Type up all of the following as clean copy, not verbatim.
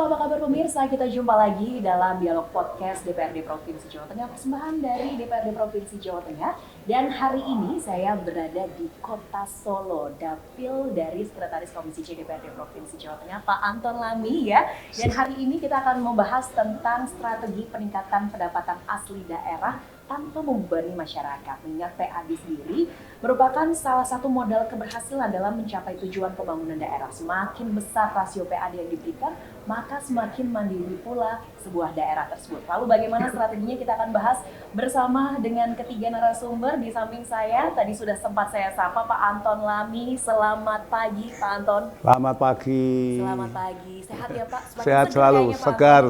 apa kabar pemirsa? Kita jumpa lagi dalam Dialog Podcast DPRD Provinsi Jawa Tengah, persembahan dari DPRD Provinsi Jawa Tengah. Dan hari ini saya berada di Kota Solo, dapil dari Sekretaris Komisi C DPRD Provinsi Jawa Tengah, Pak Anton Lamy ya. Dan hari ini kita akan membahas tentang strategi peningkatan pendapatan asli daerah tanpa membebani masyarakat. Mengingat PAD sendiri merupakan salah satu modal keberhasilan dalam mencapai tujuan pembangunan daerah. Semakin besar rasio PAD yang diberikan, maka semakin mandiri pula sebuah daerah tersebut. Lalu bagaimana strateginya kita akan bahas bersama dengan ketiga narasumber. Di samping saya, tadi sudah sempat saya sapa Pak Anton Lamy. Selamat pagi Pak Anton. Selamat pagi. Selamat pagi. Sehat ya Pak? Semakin sehat selalu, segar.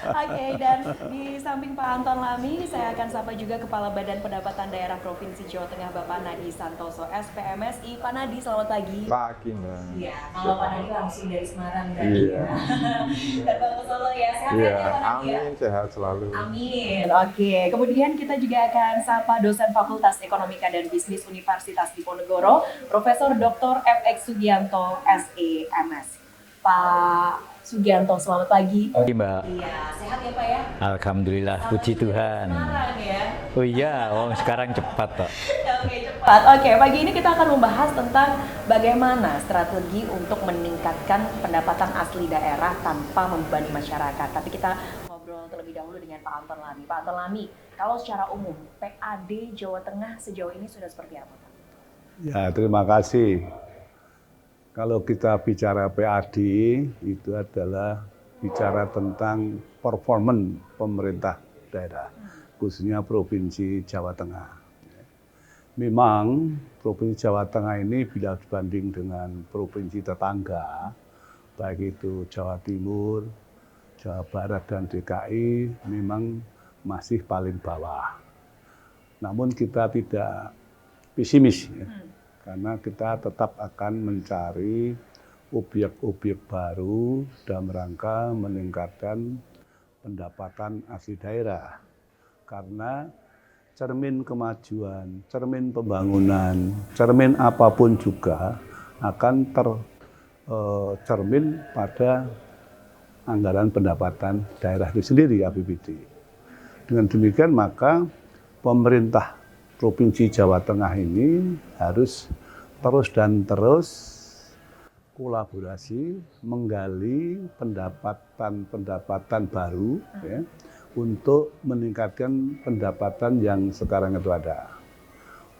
Oke, dan di samping Pak Anton Lamy, saya akan sapa juga Kepala Badan Pendapatan Daerah Provinsi Jawa Tengah, Bapak Nadi Santoso, SPMSI. Pak Nadi, selamat pagi. Pagi, Mbak. Iya, kalau Pak Nadi langsung dari Semarang berarti ya. Dan Bapak Solo ya, sehat ya Pak Nadi ya? Amin, sehat selalu. Amin. Oke, kemudian kita juga akan sapa dosen Fakultas Ekonomika dan Bisnis Universitas Diponegoro, Profesor Dr. FX Sugianto, SEMS. Pak Sugianto, selamat pagi. Oke Mbak. Iya, sehat ya Pak ya? Alhamdulillah, puji Tuhan. Semarang ya. Oh iya, sekarang cepat Pak. Oke, cepat. Oke, pagi ini kita akan membahas tentang bagaimana strategi untuk meningkatkan pendapatan asli daerah tanpa membebani masyarakat. Tapi kita ngobrol terlebih dahulu dengan Pak Anton Lamy. Pak Anton Lamy, kalau secara umum PAD Jawa Tengah sejauh ini sudah seperti apa Pak? Ya, terima kasih. Kalau kita bicara PAD, itu adalah bicara tentang performan pemerintah daerah, khususnya Provinsi Jawa Tengah. Memang Provinsi Jawa Tengah ini bila dibanding dengan provinsi tetangga, baik itu Jawa Timur, Jawa Barat, dan DKI, memang masih paling bawah. Namun kita tidak pesimis ya. Karena kita tetap akan mencari objek-objek baru dalam rangka meningkatkan pendapatan asli daerah. Karena cermin kemajuan, cermin pembangunan, cermin apapun juga akan tercermin pada anggaran pendapatan daerah itu sendiri, APBD. Dengan demikian maka pemerintah Provinsi Jawa Tengah ini harus terus dan terus kolaborasi, menggali pendapatan baru ya, untuk meningkatkan pendapatan yang sekarang itu ada.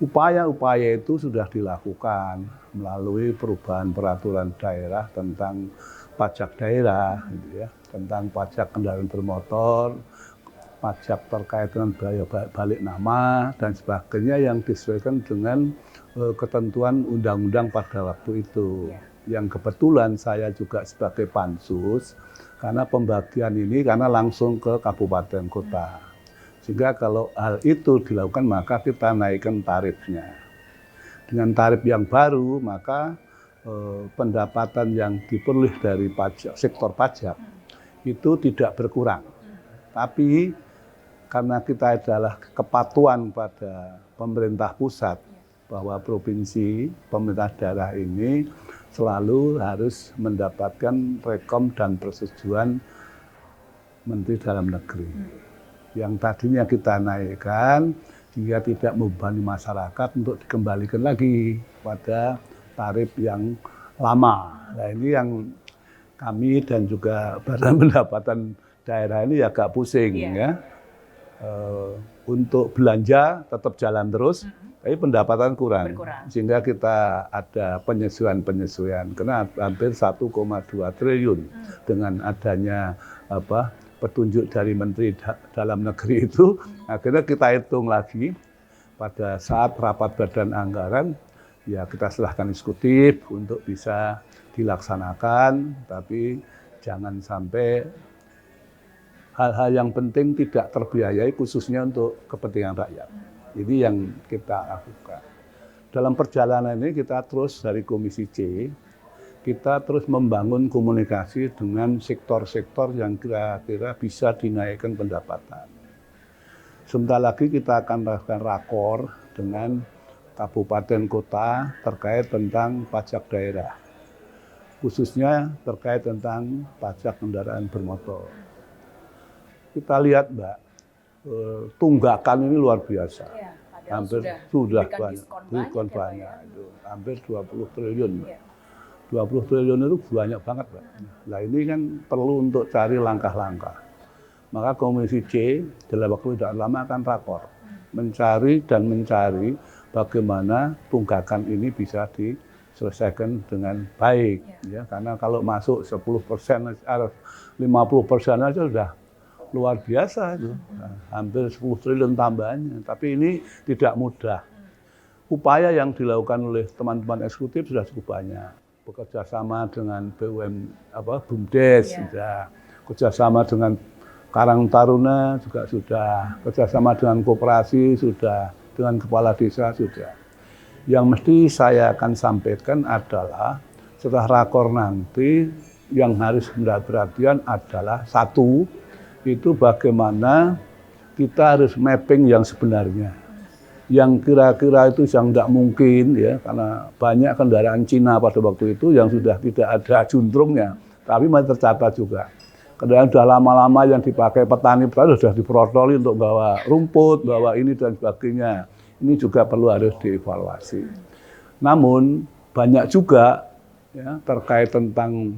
Upaya-upaya itu sudah dilakukan melalui perubahan peraturan daerah tentang pajak daerah, gitu ya, tentang pajak kendaraan bermotor, pajak terkait dengan biaya balik nama dan sebagainya yang disesuaikan dengan ketentuan undang-undang pada waktu itu. Yang kebetulan saya juga sebagai pansus karena pembagian ini karena langsung ke kabupaten kota. Sehingga kalau hal itu dilakukan maka kita naikkan tarifnya. Dengan tarif yang baru maka pendapatan yang diperoleh dari pajak, sektor pajak itu tidak berkurang. Tapi karena kita adalah kepatuhan pada pemerintah pusat bahwa provinsi, pemerintah daerah ini selalu harus mendapatkan rekom dan persetujuan Menteri Dalam Negeri. Yang tadinya kita naikkan hingga tidak membebani masyarakat untuk dikembalikan lagi pada tarif yang lama. Nah ini yang kami dan juga Badan Pendapatan Daerah ini agak pusing ya. Untuk belanja tetap jalan terus, tapi pendapatan kurang. Sehingga kita ada penyesuaian. Karena hampir 1,2 triliun dengan adanya petunjuk dari Menteri Dalam Negeri itu, akhirnya kita hitung lagi pada saat rapat badan anggaran, ya kita serahkan eksekutif untuk bisa dilaksanakan, tapi jangan sampai hal-hal yang penting tidak terbiayai khususnya untuk kepentingan rakyat. Ini yang kita lakukan. Dalam perjalanan ini kita terus dari Komisi C, kita terus membangun komunikasi dengan sektor-sektor yang kira-kira bisa dinaikkan pendapatan. Sebentar lagi kita akan melakukan rakor dengan kabupaten kota terkait tentang pajak daerah. khususnya terkait tentang pajak kendaraan bermotor. Kita lihat, Mbak, tunggakan ini luar biasa. Iya, padahal Hampir sudah banyak, diskon banyak, banyak. Itu hampir 20 triliun. Mbak. Iya. 20 triliun itu banyak banget, Mbak. Nah, ini kan perlu untuk cari langkah-langkah. Maka Komisi C dalam waktu tidak lama akan rakor, mencari bagaimana tunggakan ini bisa diselesaikan dengan baik. Ya, karena kalau masuk 10%, 50% aja sudah luar biasa itu, hampir 10 triliun tambahannya. Tapi ini tidak mudah. Upaya yang dilakukan oleh teman-teman eksekutif sudah cukup banyak. Bekerja sama dengan BUMDes, sudah. Kerjasama dengan Karang Taruna juga sudah. Kerjasama dengan koperasi sudah. Dengan kepala desa sudah. Yang mesti saya akan sampaikan adalah setelah rakor nanti yang harus mendapat perhatian adalah satu, itu bagaimana kita harus mapping yang sebenarnya. Yang kira-kira itu yang tidak mungkin ya, karena banyak kendaraan Cina pada waktu itu yang sudah tidak ada juntrungnya, tapi masih tercatat juga. Kendaraan sudah lama-lama yang dipakai petani sudah diprotoli untuk bawa rumput, bawa ini dan sebagainya. Ini juga perlu harus dievaluasi. Namun banyak juga ya, terkait tentang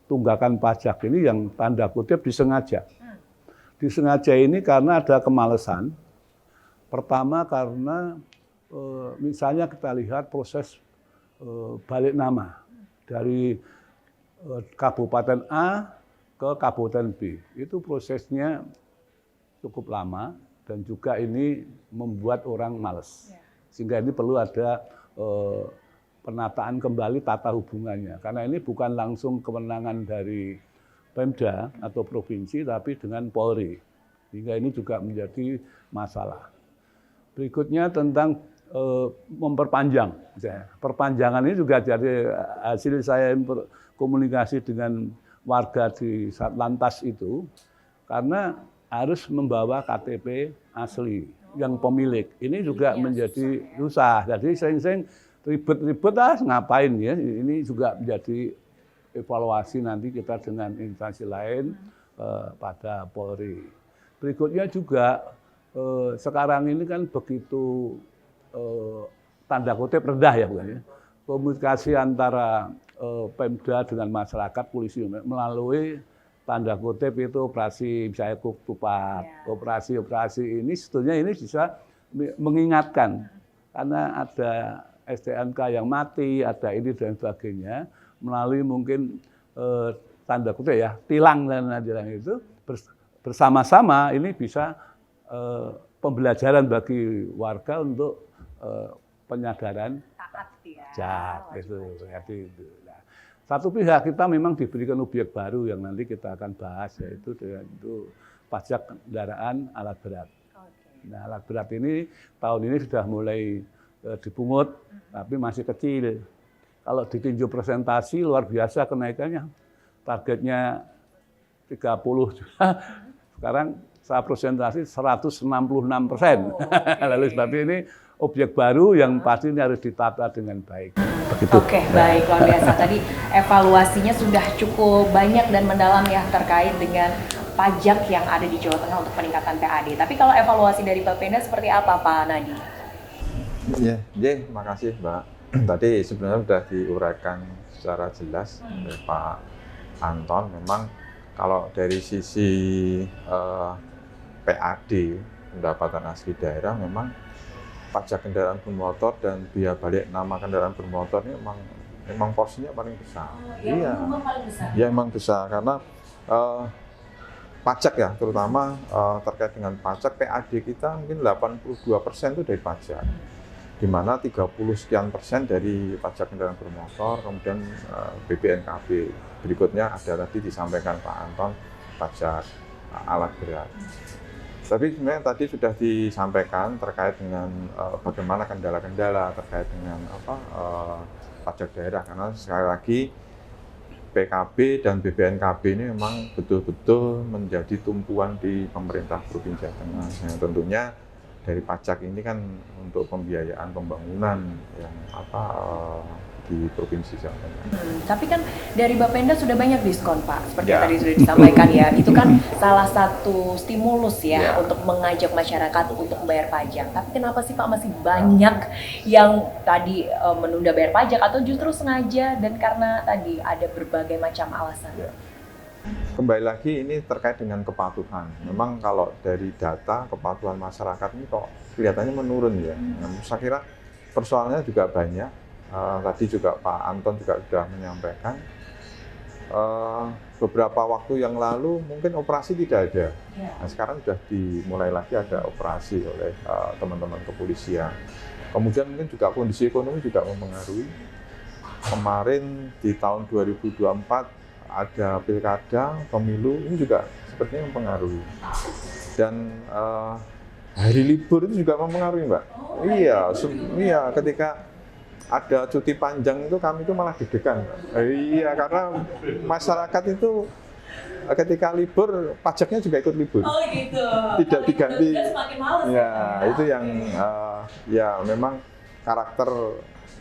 tunggakan pajak ini yang tanda kutip disengaja. Disengaja ini karena ada kemalasan. Pertama karena misalnya kita lihat proses balik nama dari Kabupaten A ke Kabupaten B. Itu prosesnya cukup lama dan juga ini membuat orang males. Sehingga ini perlu ada penataan kembali tata hubungannya. Karena ini bukan langsung kewenangan dari Pemda atau provinsi, tapi dengan Polri. Sehingga ini juga menjadi masalah. Berikutnya tentang memperpanjang. Perpanjangan ini juga jadi hasil saya komunikasi dengan warga di Satlantas itu, karena harus membawa KTP asli yang pemilik. Ini juga menjadi susah. Jadi sering-sering ribet-ribet ngapain ya. Ini juga menjadi evaluasi nanti kita dengan instansi lain pada Polri. Berikutnya juga sekarang ini kan begitu tanda kutip rendah ya bukan ya. Komunikasi antara Pemda dengan masyarakat, polisi melalui tanda kutip itu operasi misalnya Kupat, operasi ini sebetulnya ini bisa mengingatkan karena ada STNK yang mati, ada ini dan sebagainya melalui mungkin tanda kutip ya tilang dan lain-lain itu bersama-sama ini bisa pembelajaran bagi warga untuk penyadaran pajak itu. Nah, satu pihak kita memang diberikan objek baru yang nanti kita akan bahas yaitu itu pajak kendaraan alat berat. Nah, alat berat ini tahun ini sudah mulai dipungut tapi masih kecil. Kalau ditinjau presentasi luar biasa kenaikannya. Targetnya 30 juta. Sekarang saya presentasi 166%. Lalu sebab ini objek baru yang pasti ini harus ditata dengan baik. Oke, baik, luar biasa. Tadi evaluasinya sudah cukup banyak dan mendalam ya terkait dengan pajak yang ada di Jawa Tengah untuk peningkatan PAD. Tapi kalau evaluasi dari Bapenda seperti apa, Pak Nadi? Ya, makasih Mbak. Tadi sebenarnya sudah diuraikan secara jelas oleh Pak Anton. Memang kalau dari sisi PAD, pendapatan asli daerah, memang pajak kendaraan bermotor dan biaya balik nama kendaraan bermotor ini memang porsinya paling besar. Iya, ya memang besar karena pajak ya, terutama terkait dengan pajak PAD kita mungkin 82% itu dari pajak, di mana 30 sekian persen dari pajak kendaraan bermotor, kemudian BPNKB. Berikutnya ada tadi disampaikan Pak Anton pajak alat berat. Tapi sebenarnya tadi sudah disampaikan terkait dengan bagaimana kendala-kendala terkait dengan pajak daerah, karena sekali lagi PKB dan BPNKB ini memang betul-betul menjadi tumpuan di pemerintah Provinsi Jawa Tengah. Nah, tentunya dari pajak ini kan untuk pembiayaan pembangunan yang di Provinsi Jawa Tengah. Tapi kan dari Bapenda sudah banyak diskon Pak, seperti Ya. tadi sudah disampaikan ya. Itu kan salah satu stimulus ya, Ya. untuk mengajak masyarakat untuk membayar pajak. Tapi kenapa sih Pak masih banyak yang tadi menunda bayar pajak atau justru sengaja dan karena tadi ada berbagai macam alasan? Ya. Kembali lagi ini terkait dengan kepatuhan. Memang kalau dari data kepatuhan masyarakat ini kok kelihatannya menurun ya. Saya kira persoalannya juga banyak. Tadi juga Pak Anton juga sudah menyampaikan. Beberapa waktu yang lalu mungkin operasi tidak ada. Nah, sekarang sudah dimulai lagi ada operasi oleh teman-teman kepolisian. Kemudian mungkin juga kondisi ekonomi juga mempengaruhi. Kemarin di tahun 2024 ada pilkada, pemilu, ini juga sepertinya mempengaruhi. Dan hari libur itu juga mempengaruhi, Mbak. Iya, ketika ada cuti panjang itu kami itu malah deg-degan. Iya, karena masyarakat itu ketika libur pajaknya juga ikut libur. Oh gitu. Tidak diganti. Semakin males. Ya, itu yang ya memang karakter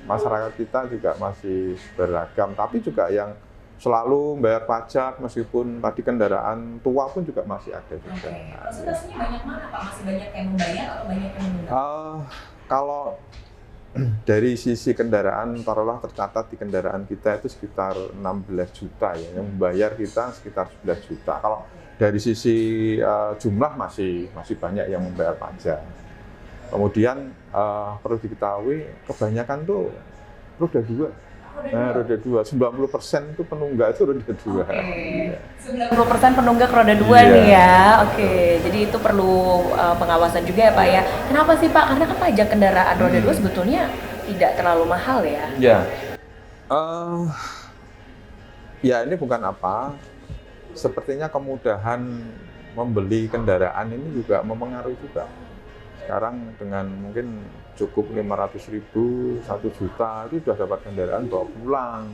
masyarakat kita juga masih beragam, tapi juga yang selalu bayar pajak meskipun tadi kendaraan tua pun juga masih ada juga. Persentasenya banyak mana Pak? Masih banyak yang membayar atau banyak yang menunda? Kalau dari sisi kendaraan, taruhlah tercatat di kendaraan kita itu sekitar 16 juta ya, yang membayar kita sekitar 11 juta. Kalau dari sisi jumlah masih banyak yang membayar pajak. Kemudian perlu diketahui kebanyakan tuh roda 2. Nah, roda 2, 90% itu penunggak itu roda 2. Oke. 90% penunggak roda 2 Iya. nih ya. Oke, jadi itu perlu pengawasan juga ya Pak ya. Kenapa sih Pak? Karena kan pajak kendaraan roda 2 sebetulnya tidak terlalu mahal ya. Ya. Ya ini bukan apa. Sepertinya kemudahan membeli kendaraan ini juga mempengaruhi juga. Sekarang dengan mungkin cukup 500.000, 1 juta itu sudah dapat kendaraan bawa pulang.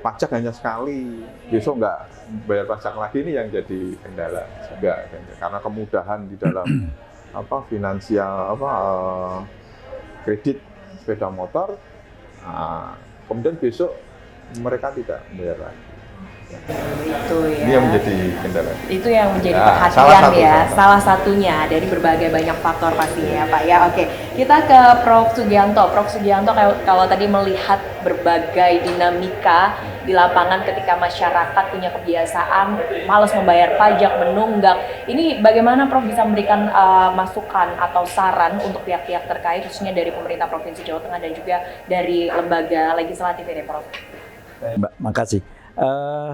Pajak hanya sekali, besok nggak bayar pajak lagi, ini yang jadi kendala juga. Karena kemudahan di dalam finansial kredit sepeda motor, kemudian besok mereka tidak bayar lagi. Itu ya. Ini yang menjadi kendala. Itu yang menjadi Ya, perhatian salah satunya dari berbagai banyak faktor pastinya ya Pak ya. Oke, kita ke Prof. Sugianto. Prof. Sugianto, kalau tadi melihat berbagai dinamika di lapangan ketika masyarakat punya kebiasaan malas membayar pajak, menunggak. Ini bagaimana Prof bisa memberikan masukan atau saran untuk pihak-pihak terkait, khususnya dari pemerintah Provinsi Jawa Tengah dan juga dari lembaga legislatif ini, Prof? Mbak, makasih.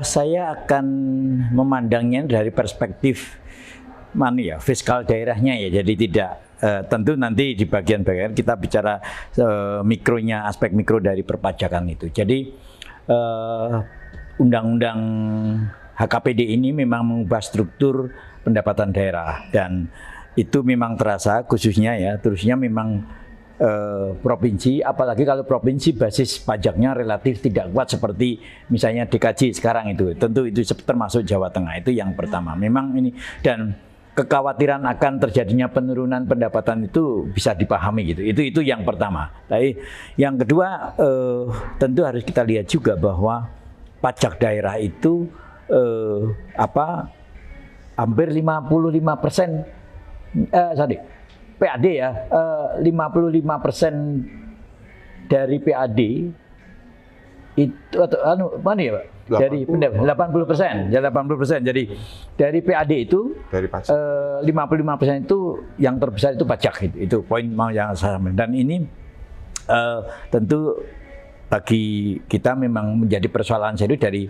Saya akan memandangnya dari perspektif fiskal daerahnya ya. Jadi tidak tentu nanti di bagian-bagian kita bicara mikronya, aspek mikro dari perpajakan itu. Jadi undang-undang HKPD ini memang mengubah struktur pendapatan daerah dan itu memang terasa khususnya memang provinsi, apalagi kalau provinsi basis pajaknya relatif tidak kuat seperti misalnya DKJ sekarang itu, tentu itu termasuk Jawa Tengah, itu yang pertama. Memang ini, dan kekhawatiran akan terjadinya penurunan pendapatan itu bisa dipahami gitu. Itu yang pertama. Tapi yang kedua tentu harus kita lihat juga bahwa pajak daerah itu hampir 55%. PAD ya, 55% dari PAD itu atau mana ya Pak? Dari 80%, ya 80%. Jadi dari PAD itu dari pajak 55% itu yang terbesar itu pajak itu poin mau yang saya sampaikan. Dan ini tentu bagi kita memang menjadi persoalan serius dari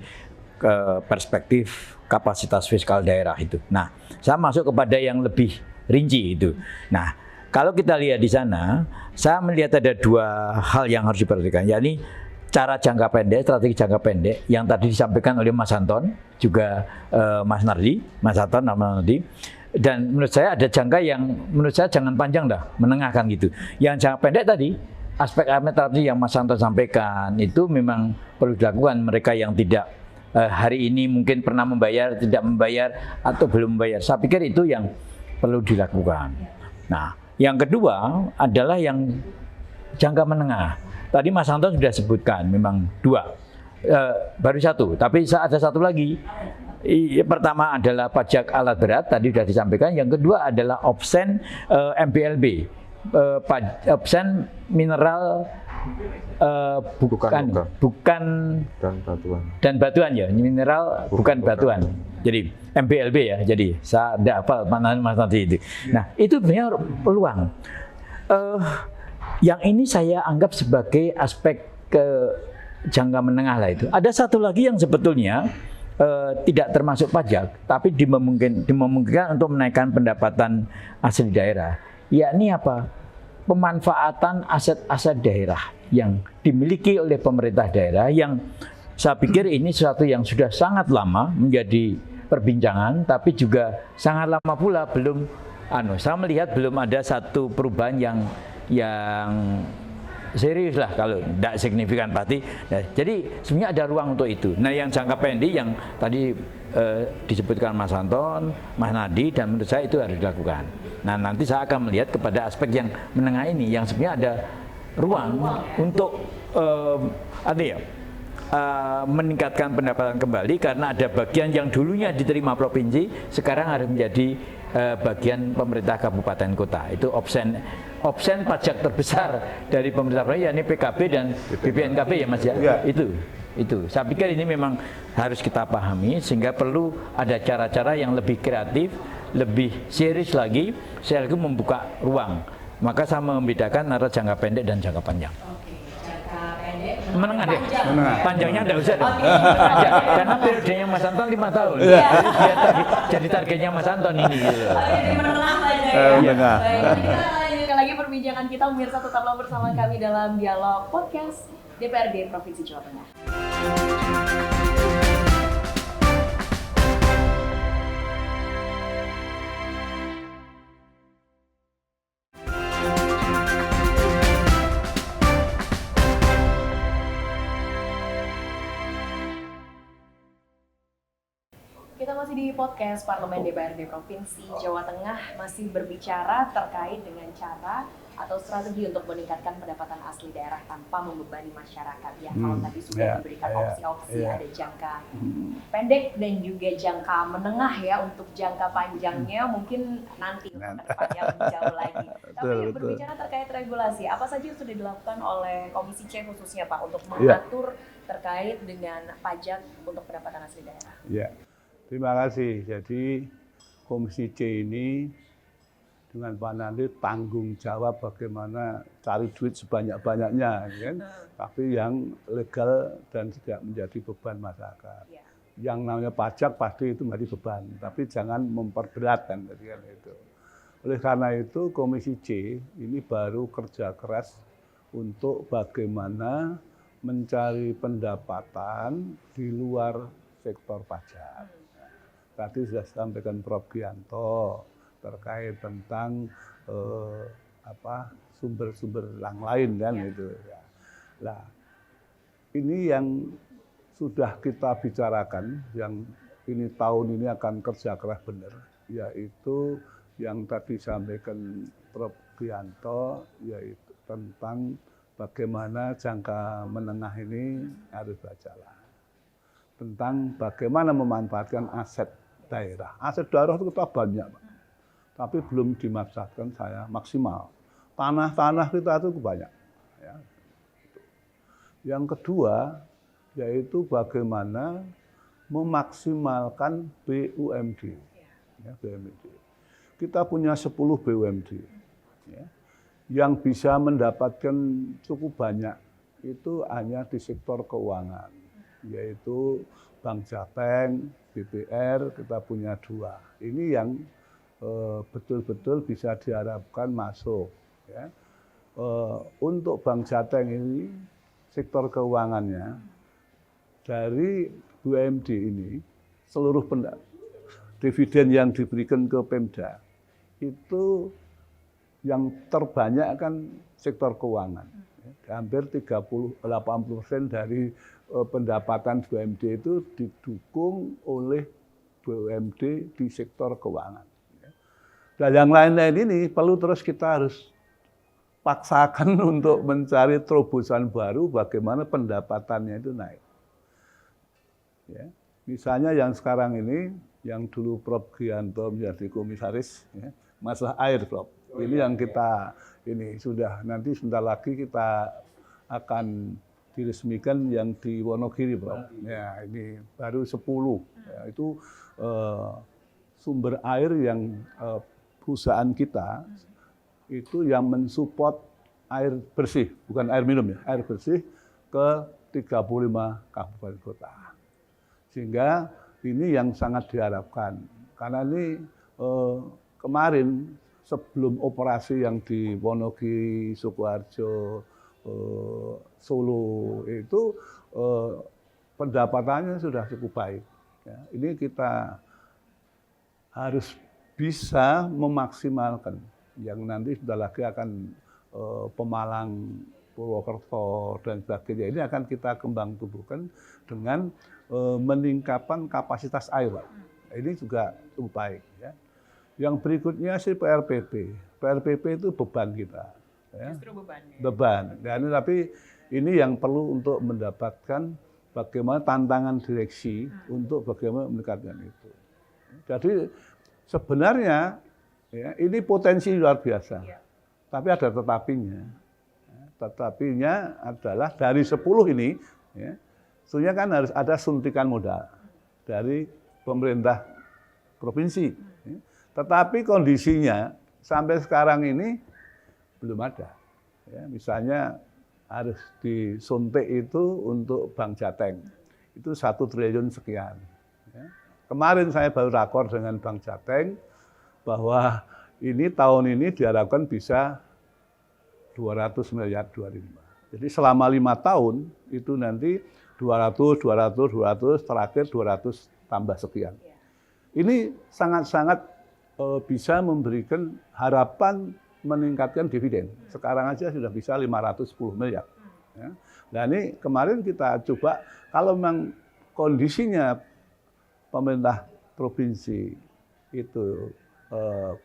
perspektif kapasitas fiskal daerah itu. Nah, saya masuk kepada yang lebih rinci itu. Nah, kalau kita lihat di sana, saya melihat ada dua hal yang harus diperhatikan, yakni cara jangka pendek, strategi jangka pendek yang tadi disampaikan oleh Mas Anton, juga Mas Nardi, dan menurut saya ada jangka yang menurut saya jangan panjang dah, menengah kan gitu. Yang jangka pendek tadi, aspek tadi yang Mas Anton sampaikan itu memang perlu dilakukan. Mereka yang tidak hari ini mungkin pernah membayar, tidak membayar, atau belum membayar. Saya pikir itu yang perlu dilakukan. Nah, yang kedua adalah yang jangka menengah. tadi Mas Anton sudah sebutkan memang 2, baru 1, tapi ada 1 lagi. Pertama adalah pajak alat berat, tadi sudah disampaikan. Yang kedua adalah opsen MBLB, opsen mineral bukan dan batuan ya, mineral bukan batuan. Jadi MBLB ya. Jadi saya tidak apa Mas nanti itu. Nah, itu sebenarnya peluang. Yang ini saya anggap sebagai aspek jangka menengah lah itu. Ada satu lagi yang sebetulnya tidak termasuk pajak, tapi dimungkinkan untuk menaikkan pendapatan asli daerah. Yakni apa? Pemanfaatan aset-aset daerah yang dimiliki oleh pemerintah daerah, yang saya pikir ini sesuatu yang sudah sangat lama menjadi perbincangan, tapi juga sangat lama pula saya melihat belum ada satu perubahan yang serius lah, kalau tidak signifikan pasti. Nah, jadi sebenarnya ada ruang untuk itu. Nah, yang jangka pendek yang tadi disebutkan Mas Anton, Mas Nadi, dan menurut saya itu harus dilakukan. Nah, nanti saya akan melihat kepada aspek yang menengah ini, yang sebenarnya ada ruang untuk meningkatkan pendapatan kembali, karena ada bagian yang dulunya diterima provinsi, sekarang harus menjadi bagian pemerintah kabupaten kota. Itu opsen pajak terbesar dari pemerintah provinsi, yakni PKB dan BPNKB ya Mas ya. Itu saya pikir ini memang harus kita pahami, sehingga perlu ada cara-cara yang lebih kreatif, lebih serius lagi, sekaligus membuka ruang. Maka saya membedakan antara jangka pendek dan jangka panjang. Menengah deh. Panjangnya enggak usah dong. Karena periodenya Mas Anton 5 tahun. Jadi targetnya Mas Anton ini gitu. Menengah saja. Lanjutkan lagi perbincangan kita, pemirsa, tetaplah bersama kami dalam Dialog Podcast DPRD Provinsi Jawa Tengah. Kita masih di podcast Parlemen DPRD Provinsi Jawa Tengah, masih berbicara terkait dengan cara atau strategi untuk meningkatkan pendapatan asli daerah tanpa membebani masyarakat. Ya, kalau tadi sudah diberikan opsi-opsi, ada jangka pendek dan juga jangka menengah ya. Untuk jangka panjangnya mungkin nanti untuk kedepannya lebih jauh lagi. Tapi berbicara terkait regulasi, apa saja yang sudah dilakukan oleh Komisi C khususnya Pak untuk mengatur terkait dengan pajak untuk pendapatan asli daerah? Ya. Terima kasih. Jadi Komisi C ini dengan Pak Nandi tanggung jawab bagaimana cari duit sebanyak-banyaknya, kan? Tapi yang legal dan tidak menjadi beban masyarakat. Yang namanya pajak pasti itu menjadi beban, tapi jangan memperberat kan itu. Oleh karena itu Komisi C ini baru kerja keras untuk bagaimana mencari pendapatan di luar sektor pajak. Tadi sudah sampaikan Prof. Gianto terkait tentang sumber-sumber yang lain kan itu. Nah, ini yang sudah kita bicarakan, yang ini tahun ini akan kerja keras benar, yaitu yang tadi sampaikan Prof. Gianto, yaitu tentang bagaimana jangka menengah ini harus berjalan. Tentang bagaimana memanfaatkan aset daerah. Aset daerah itu kita banyak, Pak. Tapi belum dimanfaatkan saya maksimal. Tanah-tanah kita itu banyak. Ya. Yang kedua, yaitu bagaimana memaksimalkan BUMD. Ya, BUMD. Kita punya 10 BUMD. Ya, yang bisa mendapatkan cukup banyak itu hanya di sektor keuangan, yaitu Bank Jateng, BPR, kita punya 2. Ini yang betul-betul bisa diharapkan masuk. Ya. Untuk Bank Jateng ini, sektor keuangannya, dari BUMD ini, seluruh dividen yang diberikan ke Pemda, itu yang terbanyak kan sektor keuangan. Hampir 80% dari pendapatan BUMD itu didukung oleh BUMD di sektor keuangan. Dan yang lain-lain ini perlu terus kita harus paksakan untuk mencari terobosan baru bagaimana pendapatannya itu naik. Ya. Misalnya yang sekarang ini, yang dulu Prof. Gianto menjadi komisaris, ya, masalah air, Prof. Ini yang kita, ini sudah nanti sebentar lagi kita akan diresmikan yang di Wonogiri, Prof. Ya, ini baru 10. Ya, itu sumber air yang perusahaan kita itu yang mensupport air bersih, bukan air minum ya, air bersih ke 35 kabupaten kota. Sehingga ini yang sangat diharapkan. Karena ini kemarin sebelum operasi yang di Wonogiri, Sukoharjo, Solo itu pendapatannya sudah cukup baik. Ya, ini kita harus bisa memaksimalkan. Yang nanti sudah lagi akan Pemalang, Purwokerto dan sebagainya. Ini akan kita kembang tumbuhkan dengan meningkatkan kapasitas air. Ini juga cukup baik. Ya. Yang berikutnya sih PRPP. PRPP itu beban kita. Ya. Justru beban. Ya? Beban. Dan tapi ini yang perlu untuk mendapatkan bagaimana tantangan direksi untuk bagaimana meningkatkan itu. Jadi sebenarnya ya, ini potensi luar biasa. Ya. Tapi ada tetapinya. Tetapinya adalah dari 10 ini, ya, sebenarnya kan harus ada suntikan modal dari pemerintah provinsi. Ya. Tetapi kondisinya sampai sekarang ini belum ada. Ya, misalnya harus disuntik itu untuk Bank Jateng. Itu 1 triliun sekian. Ya. Kemarin saya baru rakor dengan Bank Jateng bahwa ini tahun ini diharapkan bisa 200 miliar 2005. Jadi selama 5 tahun itu nanti 200, terakhir 200 tambah sekian. Ini sangat-sangat bisa memberikan harapan meningkatkan dividen. Sekarang aja sudah bisa 510 miliar. Ya. Nah ini kemarin kita coba, kalau memang kondisinya pemerintah provinsi itu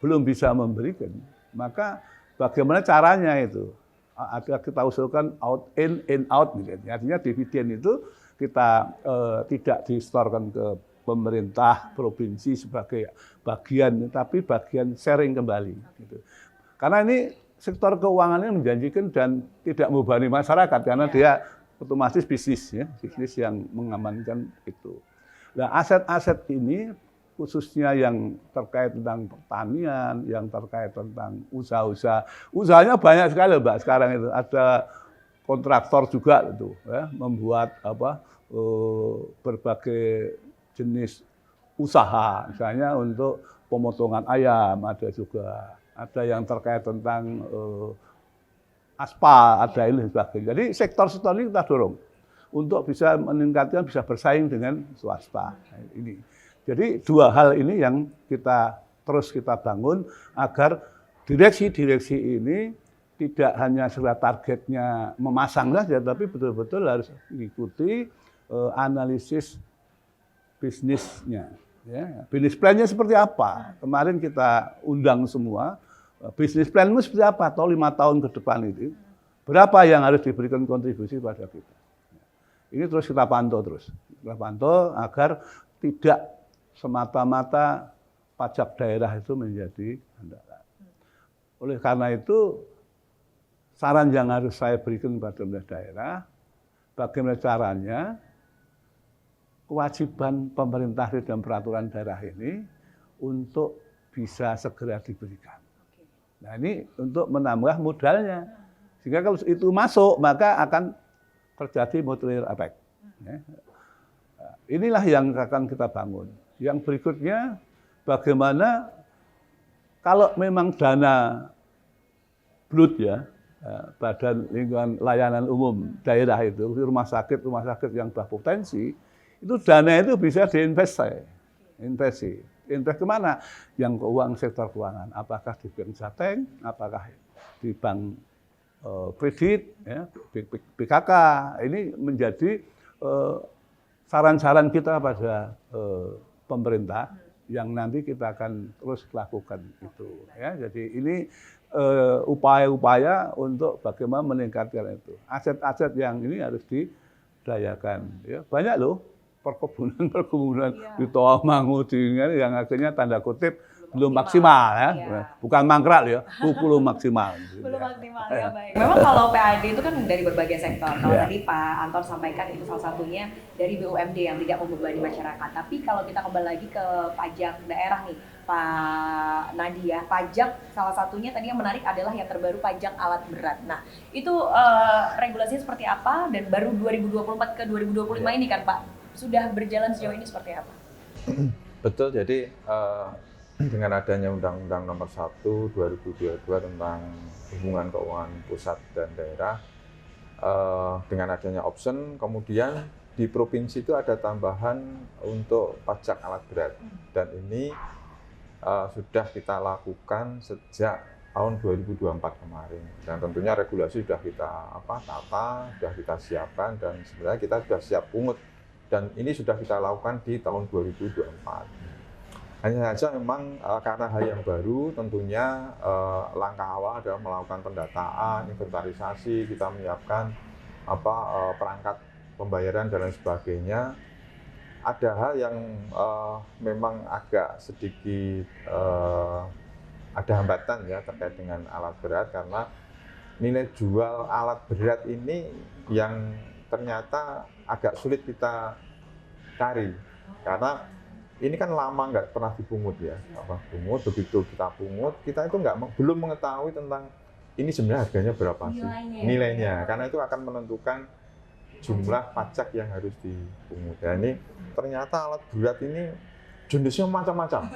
belum bisa memberikan, maka bagaimana caranya itu? Ada kita usulkan out in out, gitu. Artinya dividen itu kita tidak disetorkan ke pemerintah provinsi sebagai bagian, tapi bagian sharing kembali. Gitu. Karena ini sektor keuangannya menjanjikan dan tidak membebani masyarakat karena dia otomatis bisnis, ya, bisnis yang mengamankan itu. Nah aset-aset ini khususnya yang terkait tentang pertanian, yang terkait tentang usaha-usaha. Usahanya banyak sekali, Mbak, sekarang itu. Ada kontraktor juga itu, ya, membuat berbagai jenis usaha, misalnya untuk pemotongan ayam, ada juga. Ada yang terkait tentang aspal, ada ini dan sebagainya. Jadi sektor-sektor ini kita dorong untuk bisa meningkatkan, bisa bersaing dengan swasta. Nah, ini. Jadi 2 hal ini yang terus kita bangun agar direksi-direksi ini tidak hanya sekedar targetnya memasang saja, tapi betul-betul harus mengikuti analisis bisnisnya. Ya. Bisnis plan-nya seperti apa? Kemarin kita undang semua, bisnis plan-nya seperti apa? Atau 5 tahun ke depan itu, berapa yang harus diberikan kontribusi pada kita. Ini terus kita pantau terus. Kita pantau agar tidak semata-mata pajak daerah itu menjadi andalan. Oleh karena itu, saran yang harus saya berikan kepada pemerintah daerah, bagaimana caranya kewajiban pemerintah dan peraturan daerah ini untuk bisa segera diberikan. Nah ini untuk menambah modalnya. Sehingga kalau itu masuk, maka akan terjadi multiplier effect. Inilah yang akan kita bangun. Yang berikutnya, bagaimana kalau memang dana BLUT, ya, Badan Lingkungan Layanan Umum daerah itu, rumah sakit yang berpotensi, itu dana itu bisa investasi kemana? Yang ke uang sektor keuangan. Apakah di Bank Jateng, apakah di bank kredit, ya, BKK. Ini menjadi saran-saran kita pada pemerintah yang nanti kita akan terus lakukan itu. Ya, jadi ini upaya-upaya untuk bagaimana meningkatkan itu. Aset-aset yang ini harus didayakan. Ya, banyak loh perkebunan di Tawangmangu yang akhirnya tanda kutip belum maksimal ya. Iya. Bukan mangkrak ya, belum maksimal. Belum maksimal ya, baik. Memang kalau PAD itu kan dari berbagai sektor. Kalau tadi Pak Anton sampaikan itu salah satunya dari BUMD yang tidak membebani masyarakat. Tapi kalau kita kembali lagi ke pajak daerah nih, Pak Nadia, pajak salah satunya tadi yang menarik adalah yang terbaru pajak alat berat. Nah, itu regulasinya seperti apa dan baru 2024 ke 2025 ini kan Pak, sudah berjalan sejauh ini seperti apa? Betul, jadi dengan adanya Undang-Undang Nomor 1 2022 tentang hubungan keuangan pusat dan daerah, dengan adanya option, kemudian di provinsi itu ada tambahan untuk pajak alat berat, dan ini sudah kita lakukan sejak tahun 2024 kemarin, dan tentunya regulasi sudah kita tata, sudah kita siapkan, dan sebenarnya kita sudah siap pungut, dan ini sudah kita lakukan di tahun 2024. Hanya saja memang karena hal yang baru, tentunya langkah awal adalah melakukan pendataan, inventarisasi, kita menyiapkan perangkat pembayaran dan lain sebagainya. Ada hal yang memang agak sedikit ada hambatan ya terkait dengan alat berat, karena nilai jual alat berat ini yang ternyata agak sulit kita cari, karena ini kan lama nggak pernah dipungut ya, begitu kita pungut, kita itu belum mengetahui tentang ini sebenarnya harganya berapa sih, nilainya, karena itu akan menentukan jumlah pajak yang harus dipungut. Ya, ini ternyata alat berat ini jenisnya macam-macam,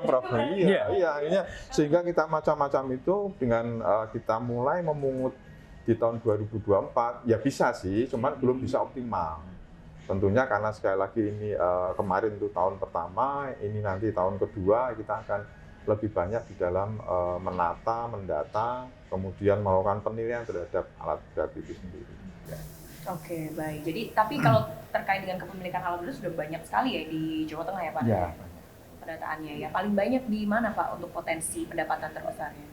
Prof. Iya, sehingga kita macam-macam itu dengan kita mulai memungut di tahun 2024, ya bisa sih, cuman belum bisa optimal. Tentunya karena sekali lagi ini kemarin itu tahun pertama, ini nanti tahun kedua kita akan lebih banyak di dalam menata, mendata, kemudian melakukan penilaian terhadap alat berat itu sendiri. Ya. Oke, baik. Jadi tapi kalau terkait dengan kepemilikan alat berat sudah banyak sekali ya di Jawa Tengah ya Pak? Ya. Pendataannya ya. Paling banyak di mana Pak untuk potensi pendapatan terbesarnya?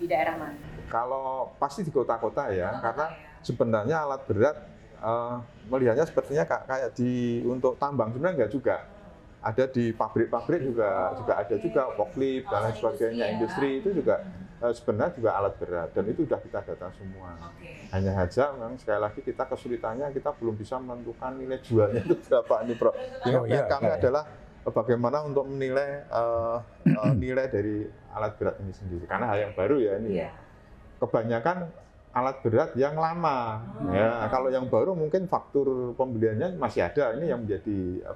Di daerah mana? Kalau pasti di kota-kota ya, karena sebenarnya alat berat melihatnya sepertinya kayak untuk tambang, sebenarnya enggak juga. Ada di pabrik-pabrik juga ada juga, forklift dan lain sebagainya, industri itu juga sebenarnya juga alat berat, dan itu sudah kita data semua. Hanya saja memang sekali lagi kita kesulitannya, kita belum bisa menentukan nilai jualnya itu berapa ini, Bro. Kami adalah bagaimana untuk menilai nilai dari alat berat ini sendiri, karena hal yang baru ya ini. Kebanyakan alat berat yang lama, ya. Kalau yang baru mungkin faktur pembeliannya masih ada, ini yang menjadi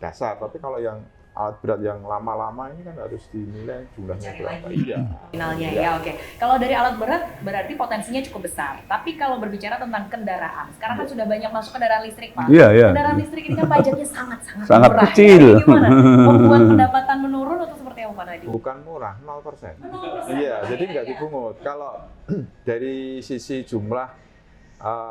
dasar. Tapi kalau yang alat berat yang lama-lama ini kan harus dinilai jumlahnya berapa. Iya. Finalnya ya, oke. Kalau dari alat berat berarti potensinya cukup besar. Tapi kalau berbicara tentang kendaraan, sekarang kan sudah banyak masuk kendaraan listrik, Pak. Iya. Kendaraan listrik ini kan pajaknya sangat sangat murah. Kecil. Ya. Gimana? Membuat pendapatan menurun atau seperti apa, Pak Nadi? Bukan murah, 0%. Iya, jadi nggak dipungut. Kalau dari sisi jumlah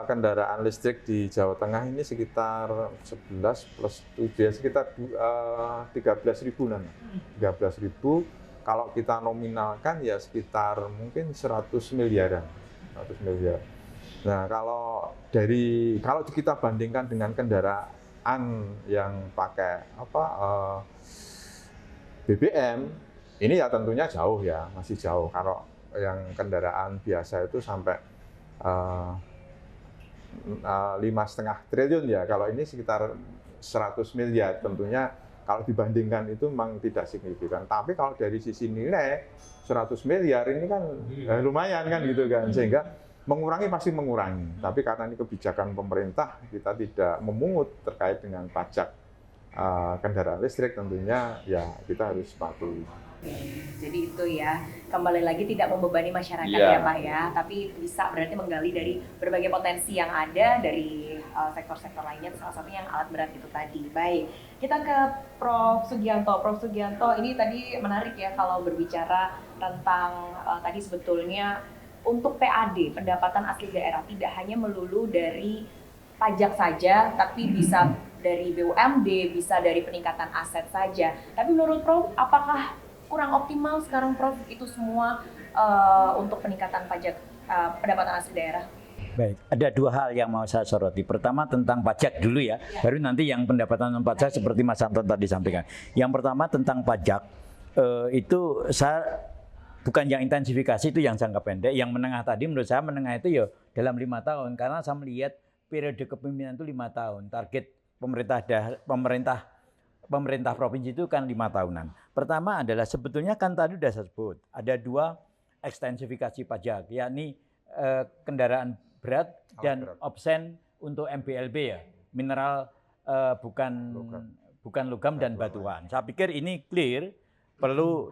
kendaraan listrik di Jawa Tengah ini sekitar 11 plus 7 ya, sekitar 13.000 nanti. 13.000, kalau kita nominalkan ya sekitar mungkin 100 miliaran. 100 miliar. Nah, kalau kita bandingkan dengan kendaraan yang pakai BBM, ini ya tentunya jauh ya, masih jauh. Kalau yang kendaraan biasa itu sampai 5,5 triliun ya, kalau ini sekitar 100 miliar, tentunya kalau dibandingkan itu memang tidak signifikan. Tapi kalau dari sisi nilai 100 miliar ini kan lumayan kan gitu kan, sehingga mengurangi pasti mengurangi. Tapi karena ini kebijakan pemerintah, kita tidak memungut terkait dengan pajak kendaraan listrik, tentunya ya kita harus patuhi. Jadi itu ya, kembali lagi tidak membebani masyarakat ya Pak ya, tapi bisa berarti menggali dari berbagai potensi yang ada dari sektor-sektor lainnya, salah satunya yang alat berat itu tadi. Baik, kita ke Prof. Sugianto. Prof. Sugianto, ini tadi menarik ya kalau berbicara tentang tadi sebetulnya untuk PAD, pendapatan asli daerah, tidak hanya melulu dari pajak saja, tapi bisa dari BUMD, bisa dari peningkatan aset saja. Tapi menurut Prof, apakah kurang optimal sekarang Prof itu semua untuk peningkatan pajak pendapatan asli daerah? Baik, ada dua hal yang mau saya soroti. Pertama tentang pajak dulu ya, baru nanti yang pendapatan non pajak seperti Mas Anton tadi sampaikan. Yang pertama tentang pajak, itu saya bukan yang intensifikasi, itu yang jangka pendek. Yang menengah tadi menurut saya menengah itu ya dalam 5 tahun, karena saya melihat periode kepemimpinan itu 5 tahun. Target pemerintah provinsi itu kan 5 tahunan. Pertama adalah sebetulnya kan tadi sudah saya sebut, ada 2 ekstensifikasi pajak, yakni kendaraan berat dan opsen untuk MBLB ya, mineral bukan logam dan batuan. Saya pikir ini clear, perlu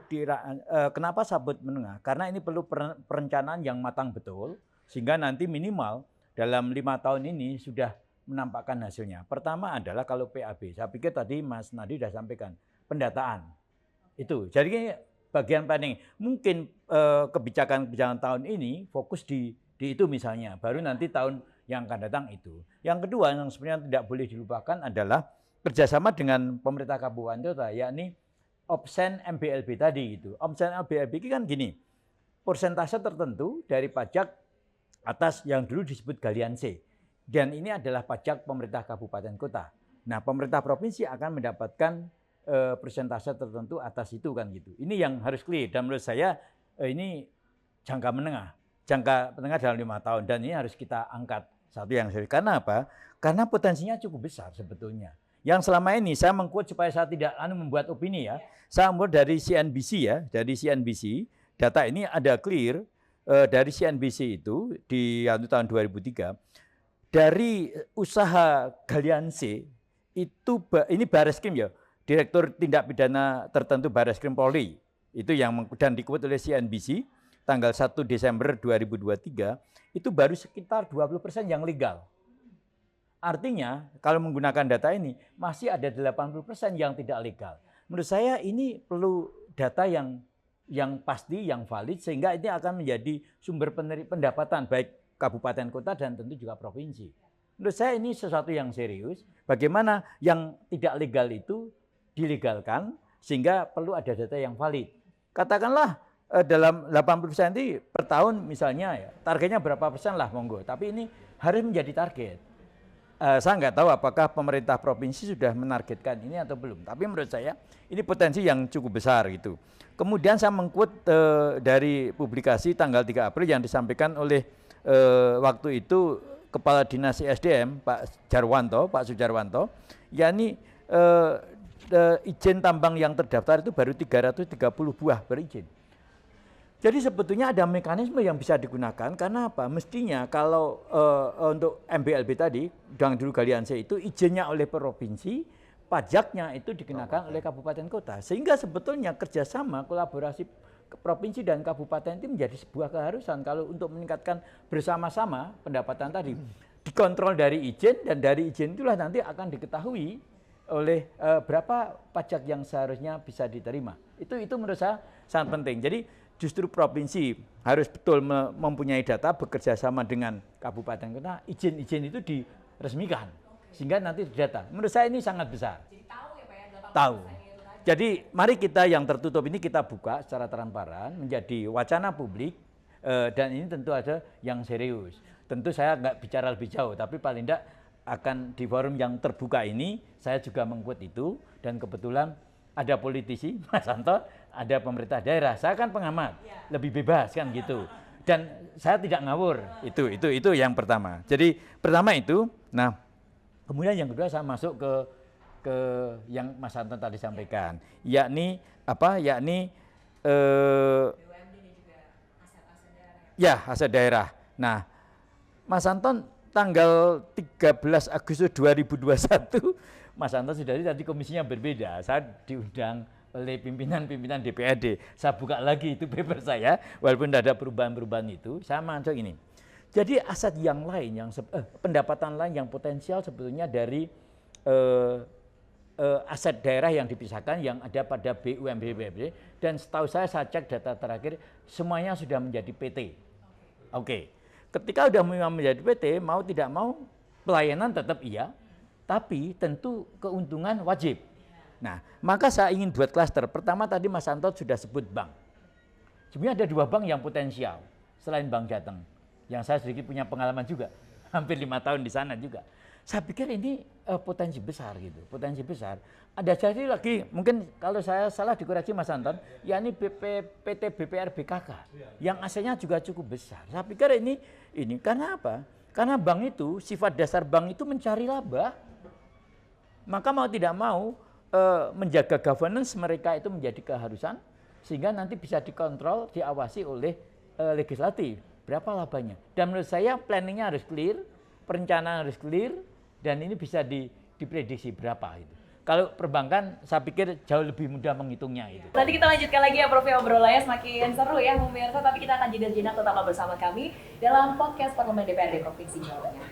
kenapa sabut menengah? Karena ini perlu perencanaan yang matang betul, sehingga nanti minimal dalam 5 tahun ini sudah menampakkan hasilnya. Pertama adalah kalau PAB, saya pikir tadi Mas Nadi sudah sampaikan, pendataan. Itu, jadi bagian planning. Mungkin kebijakan tahun ini fokus di itu misalnya, baru nanti tahun yang akan datang itu. Yang kedua yang sebenarnya tidak boleh dilupakan adalah kerjasama dengan pemerintah kabupaten kota, yakni opsen MBLB tadi gitu. Opsen MBLB ini kan gini, persentase tertentu dari pajak atas yang dulu disebut galian C. Dan ini adalah pajak pemerintah kabupaten kota. Nah, pemerintah provinsi akan mendapatkan persentase tertentu atas itu kan gitu. Ini yang harus clear, dan menurut saya ini jangka menengah dalam 5 tahun, dan ini harus kita angkat satu yang serius. Karena apa? Karena potensinya cukup besar sebetulnya. Yang selama ini saya mengquote supaya saya tidak membuat opini ya. Saya ambil dari CNBC ya, dari CNBC data ini ada clear dari CNBC itu di tahun 2003 dari usaha galian C itu ini Barreskrim ya, Direktur Tindak Pidana Tertentu Barreskrim Polri itu yang dan dikutip oleh CNBC tanggal 1 Desember 2023 itu baru sekitar 20% yang legal. Artinya kalau menggunakan data ini masih ada 80% yang tidak legal. Menurut saya ini perlu data yang pasti, yang valid, sehingga ini akan menjadi sumber pendapatan baik kabupaten kota dan tentu juga provinsi. Menurut saya ini sesuatu yang serius. Bagaimana yang tidak legal itu dilegalkan sehingga perlu ada data yang valid. Katakanlah dalam 80% ini per tahun misalnya ya, targetnya berapa persen lah monggo. Tapi ini harus menjadi target. Saya nggak tahu apakah pemerintah provinsi sudah menargetkan ini atau belum. Tapi menurut saya ini potensi yang cukup besar gitu. Kemudian saya mengquote dari publikasi tanggal 3 April yang disampaikan oleh waktu itu Kepala Dinas SDM Pak Sujarwanto, yakni izin tambang yang terdaftar itu baru 330 buah berizin. Jadi sebetulnya ada mekanisme yang bisa digunakan, karena apa? Mestinya kalau untuk MBLB tadi, yang dulu galian C itu izinnya oleh provinsi, pajaknya itu dikenakan oleh kabupaten kota. Sehingga sebetulnya kerjasama, kolaborasi provinsi dan kabupaten itu menjadi sebuah keharusan kalau untuk meningkatkan bersama-sama pendapatan tadi. Dikontrol dari izin, dan dari izin itulah nanti akan diketahui oleh berapa pajak yang seharusnya bisa diterima. Itu menurut saya sangat penting. Jadi justru provinsi harus betul mempunyai data, bekerja sama dengan kabupaten kota, izin-izin itu diresmikan sehingga nanti didata. Menurut saya ini sangat besar. Jadi tahu ya Pak ya, tahu. Jadi mari kita yang tertutup ini kita buka secara transparan menjadi wacana publik, dan ini tentu ada yang serius. Tentu saya nggak bicara lebih jauh, tapi paling tidak akan di forum yang terbuka ini saya juga mengquote itu, dan kebetulan ada politisi, Mas Anton, ada pemerintah daerah. Saya kan pengamat, lebih bebas kan gitu. Dan saya tidak ngawur. Itu yang pertama. Jadi pertama itu. Nah, kemudian yang kedua saya masuk ke yang Mas Anton tadi sampaikan, yakni apa? Yakni BUMD dan juga aset-aset daerah. Ya, aset daerah. Nah, Mas Anton tanggal 13 Agustus 2021 Mas Anton sudah tadi komisinya berbeda. Saya diundang oleh pimpinan DPRD. Saya buka lagi itu paper saya, walaupun tidak ada perubahan-perubahan itu. Saya masuk ini. Jadi aset yang lain, pendapatan lain yang potensial sebetulnya dari aset daerah yang dipisahkan yang ada pada BUMD. Dan setahu saya cek data terakhir, semuanya sudah menjadi PT. Oke. Ketika sudah menjadi PT, mau tidak mau pelayanan tetap iya, tapi tentu keuntungan wajib. Nah, maka saya ingin buat klaster. Pertama tadi Mas Anton sudah sebut bank. Sebenarnya ada 2 bank yang potensial selain Bank Jateng. Yang saya sedikit punya pengalaman juga, hampir 5 tahun di sana juga. Saya pikir ini potensi besar gitu, potensi besar. Ada jadi lagi, mungkin kalau saya salah dikoreksi Mas Anton, ya ini PT BPR BKK yang asetnya juga cukup besar. Saya pikir ini karena apa? Karena bank itu, sifat dasar bank itu mencari laba. Maka mau tidak mau menjaga governance mereka itu menjadi keharusan, sehingga nanti bisa dikontrol, diawasi oleh legislatif. Berapa labanya? Dan menurut saya planningnya harus clear, perencanaan harus clear, dan ini bisa diprediksi berapa itu. Kalau perbankan saya pikir jauh lebih mudah menghitungnya itu. Nanti kita lanjutkan lagi ya Prof, ya obrolannya semakin seru ya pemirsa, tapi kita akan jeda jenak tetaplah bersama kami dalam podcast Parlemen DPRD Provinsi Jawa Tengah.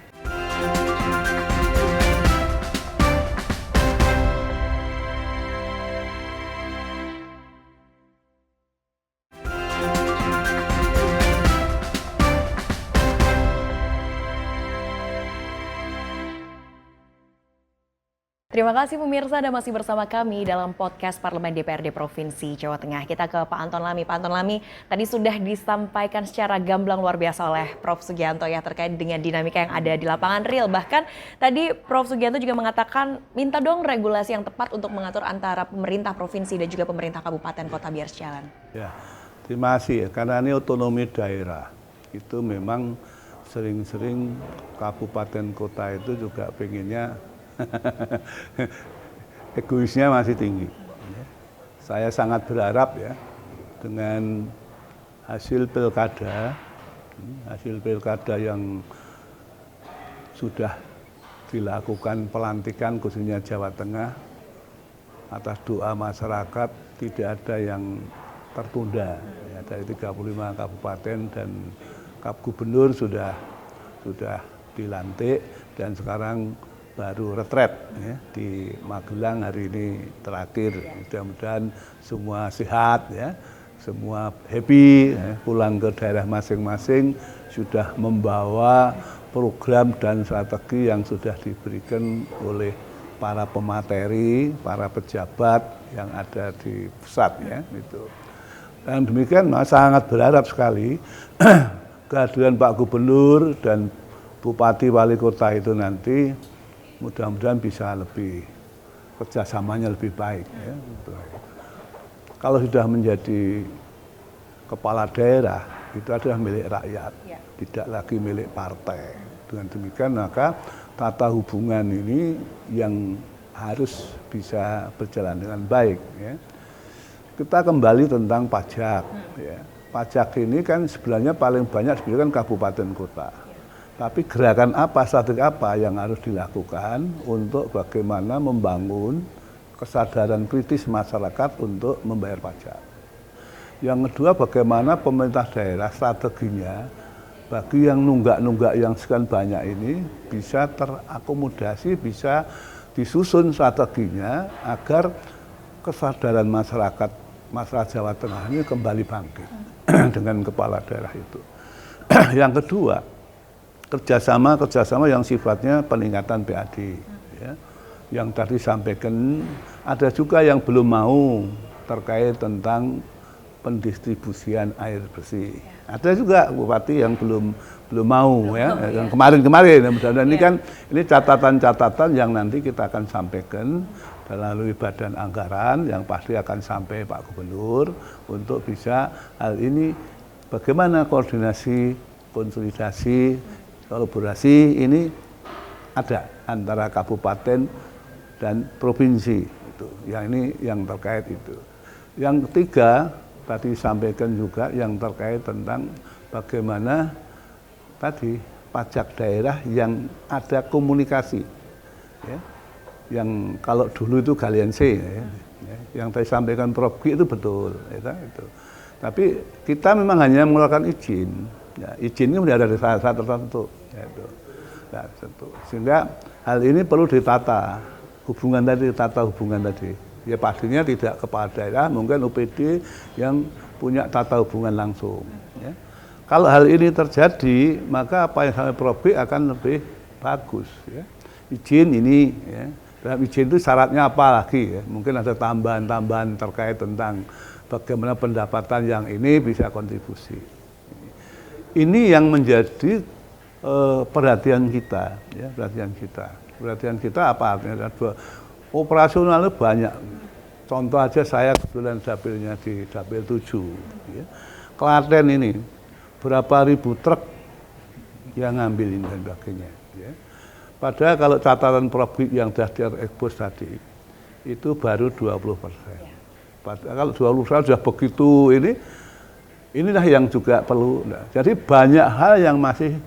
Terima kasih pemirsa Anda masih bersama kami dalam podcast Parlemen DPRD Provinsi Jawa Tengah. Kita ke Pak Anton Lami. Pak Anton Lami, tadi sudah disampaikan secara gamblang luar biasa oleh Prof Sugianto ya terkait dengan dinamika yang ada di lapangan real. Bahkan tadi Prof Sugianto juga mengatakan minta dong regulasi yang tepat untuk mengatur antara pemerintah provinsi dan juga pemerintah kabupaten kota biar sejalan. Ya, terima kasih. Karena ini otonomi daerah itu memang sering-sering kabupaten kota itu juga pengennya egoisnya masih tinggi. Saya sangat berharap ya dengan hasil pilkada yang sudah dilakukan pelantikan khususnya Jawa Tengah atas doa masyarakat tidak ada yang tertunda ya, dari 35 kabupaten dan Gubernur sudah dilantik dan sekarang baru retret ya, di Magelang hari ini terakhir. Mudah-mudahan semua sehat ya, semua happy ya, pulang ke daerah masing-masing sudah membawa program dan strategi yang sudah diberikan oleh para pemateri, para pejabat yang ada di pusat ya itu. Dan demikian sangat berharap sekali kehadiran Pak Gubernur dan Bupati Wali Kota itu nanti mudah-mudahan bisa lebih kerjasamanya lebih baik. Ya. Kalau sudah menjadi kepala daerah itu adalah milik rakyat, tidak lagi milik partai. Dengan demikian maka tata hubungan ini yang harus bisa berjalan dengan baik. Ya. Kita kembali tentang pajak. Ya. Pajak ini kan sebenarnya paling banyak diberikan kabupaten kota. Tapi gerakan apa, strategi apa yang harus dilakukan untuk bagaimana membangun kesadaran kritis masyarakat untuk membayar pajak. Yang kedua, bagaimana pemerintah daerah strateginya bagi yang nunggak-nunggak yang sekian banyak ini bisa terakomodasi, bisa disusun strateginya agar kesadaran masyarakat Jawa Tengah ini kembali bangkit dengan kepala daerah itu. Yang kedua, kerjasama yang sifatnya peningkatan PAD. Ya. Yang tadi sampaikan, ada juga yang belum mau terkait tentang pendistribusian air bersih. Ada juga bupati yang belum mau ya, yang kemarin. Mudah-mudahan ini kan ini catatan-catatan yang nanti kita akan sampaikan melalui badan anggaran yang pasti akan sampai Pak Gubernur untuk bisa hal ini bagaimana koordinasi, konsolidasi, kolaborasi ini ada antara kabupaten dan provinsi itu. Yang ini yang terkait itu. Yang ketiga tadi sampaikan juga yang terkait tentang bagaimana tadi pajak daerah yang ada komunikasi. Ya. Yang kalau dulu itu galian C, ya. Yang tadi sampaikan Prof G itu betul. Ya, itu. Tapi kita memang hanya mengeluarkan izin. Ya, izin ini sudah ada di saat tertentu, yaitu. Nah, sehingga hal ini perlu ditata hubungan tadi. Ya pastinya tidak kepala daerah, mungkin UPD yang punya tata hubungan langsung. Ya. Kalau hal ini terjadi, maka apa yang sampai Prof akan lebih bagus. Ya. Izin ini, ya. Dalam izin itu syaratnya apa lagi ya? Mungkin ada tambahan-tambahan terkait tentang bagaimana pendapatan yang ini bisa kontribusi. Ini yang menjadi perhatian kita, ya, perhatian kita. Perhatian kita apa artinya? Operasionalnya banyak. Contoh aja saya kebetulan dapilnya di Dapil 7. Ya. Klaten ini berapa ribu truk yang ngambil ini dan sebagainya. Ya. Padahal kalau catatan Probik yang sudah terekspos tadi itu baru 20%. Padahal kalau 20% sudah begitu inilah yang juga perlu. Jadi banyak hal yang masih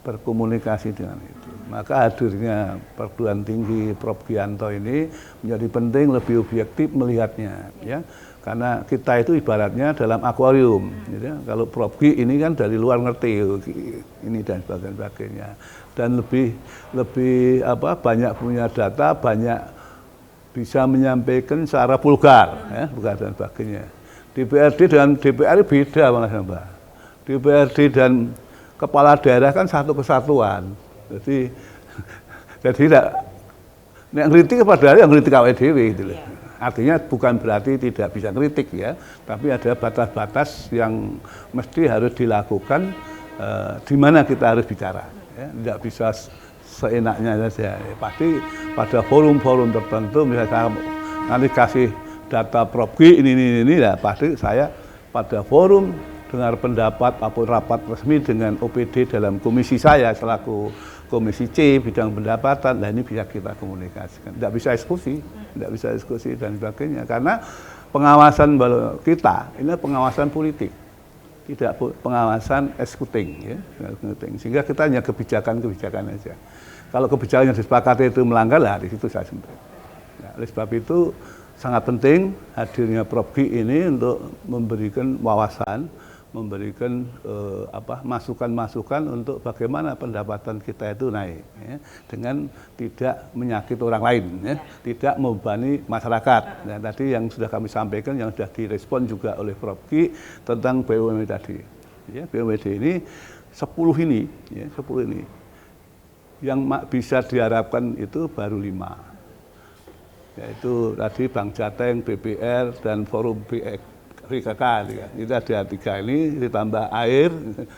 berkomunikasi dengan itu. Maka hadirnya perguruan tinggi Prof. Gianto ini menjadi penting, lebih objektif melihatnya, ya. Karena kita itu ibaratnya dalam akuarium, gitu. Kalau Prof. Gi ini kan dari luar ngerti ini dan sebagainya, dan lebih banyak punya data, banyak bisa menyampaikan secara vulgar, ya, vulgar dan sebagainya. DPRD dan DPR beda malah, Mbak. DPRD dan kepala daerah kan satu kesatuan, jadi tidak yang kritik kepada yang kritik awake dhewe gitu loh. Artinya bukan berarti tidak bisa kritik ya, tapi ada batas-batas yang mesti harus dilakukan di mana kita harus bicara. Ya. Tidak bisa seenaknya saja. Pasti pada forum-forum tertentu, misalnya nanti kasih data Prof. Gi ini ya, pasti saya pada forum dengar pendapat ataupun rapat resmi dengan OPD dalam komisi saya selaku Komisi C bidang pendapatan, nah ini bisa kita komunikasikan. Tidak bisa diskusi dan sebagainya. Karena pengawasan kita ini pengawasan politik, tidak pengawasan eksekuting, ya, sehingga kita hanya kebijakan aja. Kalau kebijakan yang disepakati itu melanggar, lah di situ saya sempit. Nah, oleh sebab itu sangat penting hadirnya Prof. Gi ini untuk memberikan wawasan, memberikan masukan-masukan untuk bagaimana pendapatan kita itu naik, ya, dengan tidak menyakiti orang lain, ya, tidak membebani masyarakat. Nah, tadi yang sudah kami sampaikan, yang sudah direspon juga oleh Prof. Gi tentang BUMD tadi. Ya, BUMD ini 10 ini, ya, 10 ini yang bisa diharapkan itu baru 5. Yaitu tadi Bank Jateng, BBR, dan Forum BKK, itu ada 3 ini, ditambah air,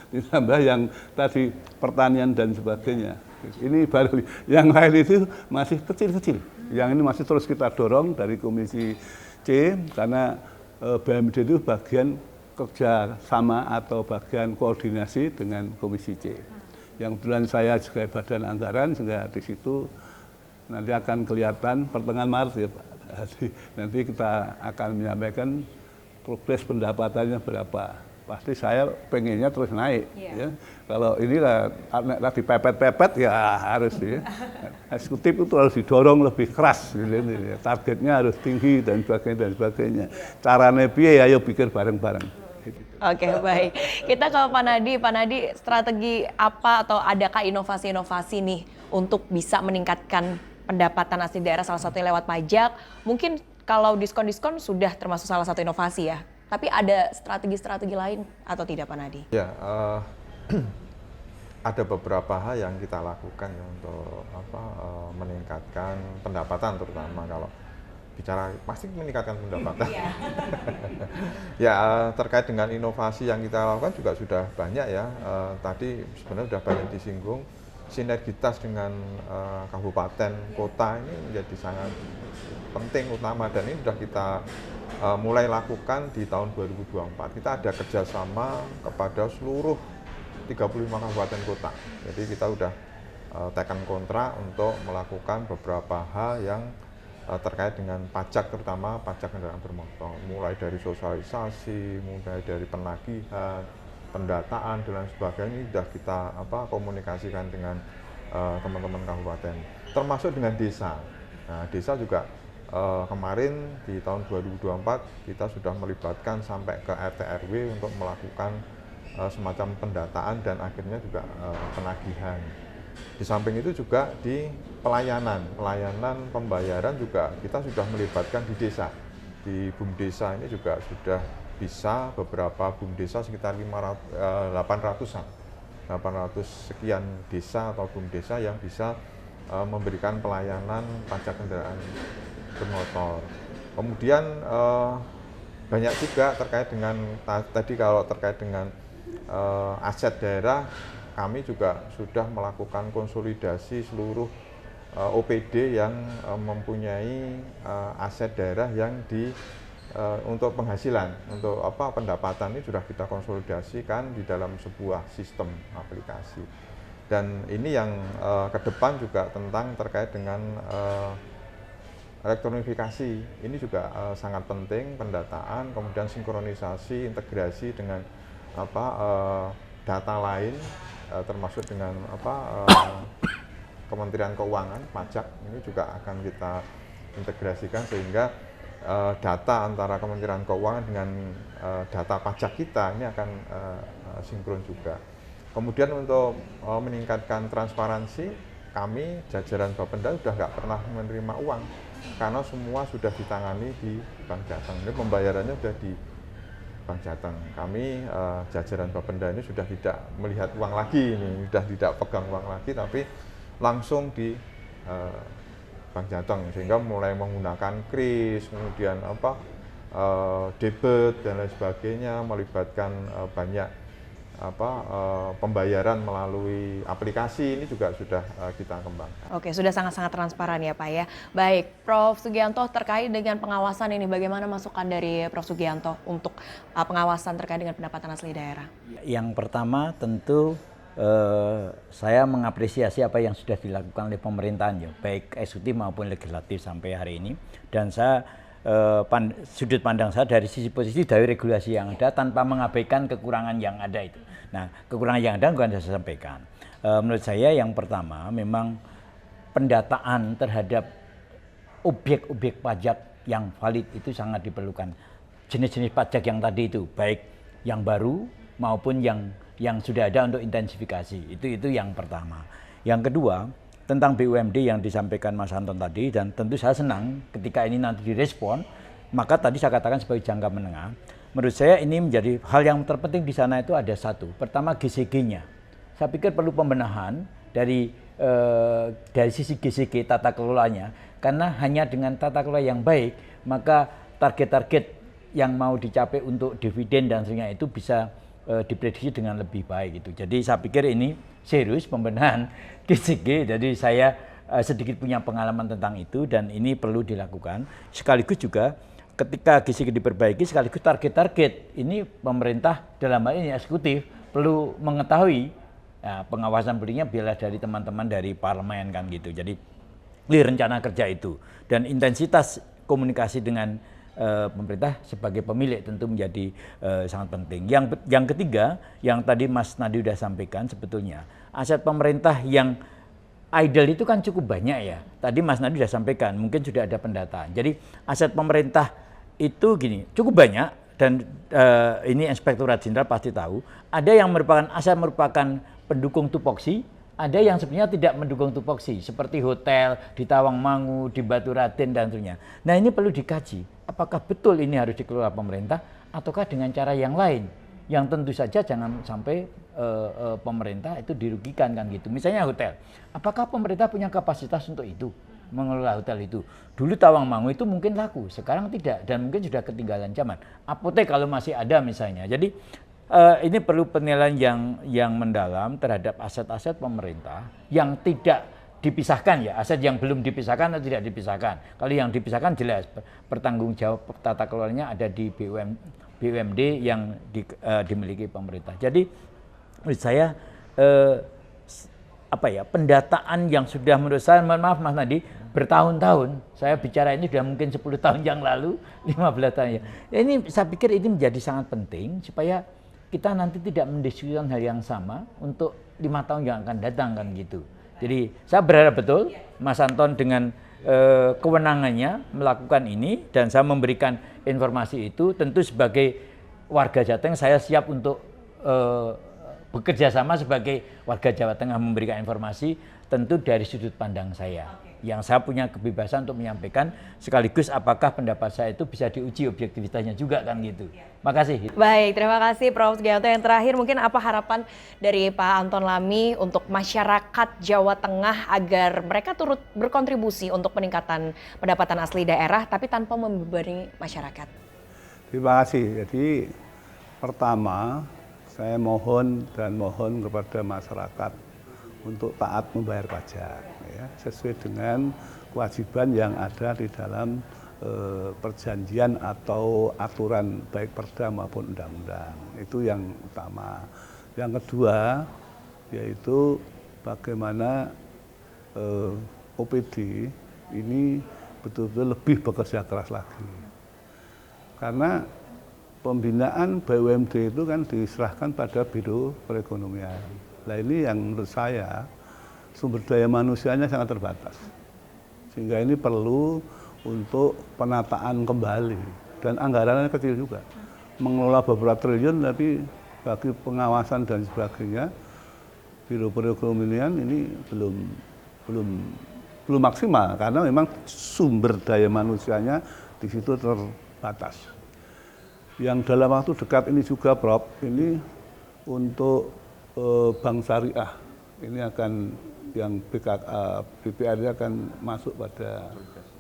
ditambah yang tadi pertanian dan sebagainya. Ini baru, yang lain itu masih kecil-kecil. Yang ini masih terus kita dorong dari Komisi C, karena BUMD itu bagian kerja sama atau bagian koordinasi dengan Komisi C. Yang kebetulan saya sebagai badan anggaran, sehingga di situ nanti akan kelihatan pertengahan Maret ya Pak. Nanti kita akan menyampaikan progres pendapatannya berapa. Pasti saya pengennya terus naik. Ya. Kalau inilah tadi pepet-pepet ya harus ya. Eksekutif itu harus didorong lebih keras. Gitu, ya. Targetnya harus tinggi dan sebagainya. Caranya piye ya, ayo pikir bareng-bareng. Oke, baik. Kita ke Pak Nadi. Pak Nadi, strategi apa atau adakah inovasi-inovasi nih untuk bisa meningkatkan pendapatan asli daerah, salah satunya lewat pajak? Mungkin kalau diskon-diskon sudah termasuk salah satu inovasi ya. Tapi ada strategi-strategi lain atau tidak, Pak Nadi? Ya, ada beberapa hal yang kita lakukan ya untuk meningkatkan pendapatan, terutama kalau bicara pasti meningkatkan pendapatan. Ya, terkait dengan inovasi yang kita lakukan juga sudah banyak ya. Tadi sebenarnya sudah banyak disinggung. Sinergitas dengan kabupaten, kota ini menjadi sangat penting, utama, dan ini sudah kita mulai lakukan di tahun 2024. Kita ada kerjasama kepada seluruh 35 kabupaten kota. Jadi kita sudah tekan kontrak untuk melakukan beberapa hal yang terkait dengan pajak, terutama pajak kendaraan bermotor. Mulai dari sosialisasi, mulai dari penagihan, pendataan dan lain sebagainya, ini sudah kita komunikasikan dengan teman-teman kabupaten, termasuk dengan desa. Nah, desa juga kemarin di tahun 2024 kita sudah melibatkan sampai ke RT RW untuk melakukan semacam pendataan dan akhirnya juga penagihan. Di samping itu juga di pelayanan pembayaran juga kita sudah melibatkan di desa. Di BUMDesa ini juga sudah bisa beberapa BUMDesa sekitar 800 sekian desa atau BUMDesa yang bisa memberikan pelayanan pajak kendaraan bermotor. Kemudian banyak juga terkait dengan tadi kalau terkait dengan aset daerah, kami juga sudah melakukan konsolidasi seluruh OPD yang mempunyai aset daerah yang untuk penghasilan, untuk pendapatan ini sudah kita konsolidasikan di dalam sebuah sistem aplikasi. Dan ini yang ke depan juga tentang terkait dengan elektronifikasi. Ini juga sangat penting, pendataan, kemudian sinkronisasi, integrasi dengan data lain, termasuk dengan Kementerian Keuangan, pajak ini juga akan kita integrasikan sehingga data antara Kementerian Keuangan dengan data pajak kita ini akan sinkron juga. Kemudian untuk meningkatkan transparansi, kami jajaran Bapenda sudah nggak pernah menerima uang karena semua sudah ditangani di Bank Jateng. Ini pembayarannya sudah di Bank Jateng. Kami jajaran Bapenda ini sudah tidak melihat uang lagi, ini sudah tidak pegang uang lagi, tapi langsung di Bank Jateng, sehingga mulai menggunakan kris, kemudian debit dan lain sebagainya, melibatkan banyak pembayaran melalui aplikasi, ini juga sudah kita kembangkan. Oke, sudah sangat-sangat transparan ya Pak ya. Baik, Prof. Sugianto, terkait dengan pengawasan ini, bagaimana masukan dari Prof. Sugianto untuk pengawasan terkait dengan pendapatan asli daerah? Yang pertama tentu saya mengapresiasi apa yang sudah dilakukan oleh pemerintahan ya, baik eksekutif maupun legislatif sampai hari ini. Dan saya sudut pandang saya dari sisi positif dari regulasi yang ada tanpa mengabaikan kekurangan yang ada itu. Nah, kekurangan yang ada bukan saya sampaikan. Menurut saya yang pertama memang pendataan terhadap objek-objek pajak yang valid itu sangat diperlukan. Jenis-jenis pajak yang tadi itu, baik yang baru maupun yang sudah ada untuk intensifikasi, itu yang pertama. Yang kedua, tentang BUMD yang disampaikan Mas Anton tadi, dan tentu saya senang ketika ini nanti direspon, maka tadi saya katakan sebagai jangka menengah, menurut saya ini menjadi hal yang terpenting di sana itu ada satu, pertama GCG-nya. Saya pikir perlu pembenahan dari sisi GCG tata kelolanya, karena hanya dengan tata kelola yang baik, maka target-target yang mau dicapai untuk dividen dan sebagainya itu bisa diprediksi dengan lebih baik gitu. Jadi saya pikir ini serius pembenahan GCG. Jadi saya sedikit punya pengalaman tentang itu dan ini perlu dilakukan. Sekaligus juga ketika GCG diperbaiki, sekaligus target-target ini pemerintah dalam hal ini eksekutif perlu mengetahui pengawasan belinya biarlah dari teman-teman dari parlemen kan gitu. Jadi di rencana kerja itu dan intensitas komunikasi dengan pemerintah sebagai pemilik tentu menjadi sangat penting. Yang ketiga, yang tadi Mas Nadi sudah sampaikan, sebetulnya aset pemerintah yang idle itu kan cukup banyak ya. Tadi Mas Nadi sudah sampaikan, mungkin sudah ada pendataan. Jadi aset pemerintah itu gini, cukup banyak dan ini Inspektorat Jenderal pasti tahu. Ada yang merupakan aset merupakan pendukung tupoksi, ada yang sebenarnya tidak mendukung tupoksi, seperti hotel di Tawangmangu, di Baturaden dan sebagainya. Nah ini perlu dikaji, apakah betul ini harus dikelola pemerintah, ataukah dengan cara yang lain, yang tentu saja jangan sampai pemerintah itu dirugikan kan gitu. Misalnya hotel, apakah pemerintah punya kapasitas untuk itu, mengelola hotel itu? Dulu Tawangmangu itu mungkin laku, sekarang tidak, dan mungkin sudah ketinggalan zaman. Apotek kalau masih ada misalnya. Jadi ini perlu penilaian yang mendalam terhadap aset-aset pemerintah yang tidak dipisahkan ya, aset yang belum dipisahkan atau tidak dipisahkan. Kalau yang dipisahkan jelas pertanggung jawab tata kelolanya ada di BUMD yang dimiliki pemerintah. Jadi menurut saya pendataan yang sudah menurut saya, maaf Mas Nadi, bertahun-tahun, saya bicara ini sudah mungkin 10 tahun yang lalu, 15 tahun ya. Ini saya pikir ini menjadi sangat penting supaya kita nanti tidak mendiskusikan hal yang sama untuk 5 tahun yang akan datang kan gitu. Jadi saya berharap betul Mas Anton dengan kewenangannya melakukan ini dan saya memberikan informasi itu, tentu sebagai warga Jateng saya siap untuk bekerja sama sebagai warga Jawa Tengah memberikan informasi tentu dari sudut pandang saya. yang saya punya kebebasan untuk menyampaikan, sekaligus apakah pendapat saya itu bisa diuji objektivitasnya juga kan gitu. Makasih. Baik, terima kasih Prof. Sugianto. Yang terakhir mungkin apa harapan dari Pak Anton Lamy untuk masyarakat Jawa Tengah agar mereka turut berkontribusi untuk peningkatan pendapatan asli daerah tapi tanpa membebani masyarakat? Terima kasih. Jadi pertama saya mohon kepada masyarakat untuk taat membayar pajak, ya, sesuai dengan kewajiban yang ada di dalam perjanjian atau aturan baik perda maupun undang-undang. Itu yang utama. Yang kedua yaitu bagaimana OPD ini betul-betul lebih bekerja keras lagi. Karena pembinaan BUMD itu kan diserahkan pada Biro Perekonomian. Nah ini yang menurut saya sumber daya manusianya sangat terbatas. Sehingga ini perlu untuk penataan kembali. Dan anggarannya kecil juga. Mengelola beberapa triliun tapi bagi pengawasan dan sebagainya, Biro Perekonomian ini belum maksimal. Karena memang sumber daya manusianya di situ terbatas. Yang dalam waktu dekat ini juga Prof, ini untuk bank syariah ini akan yang BPR akan masuk pada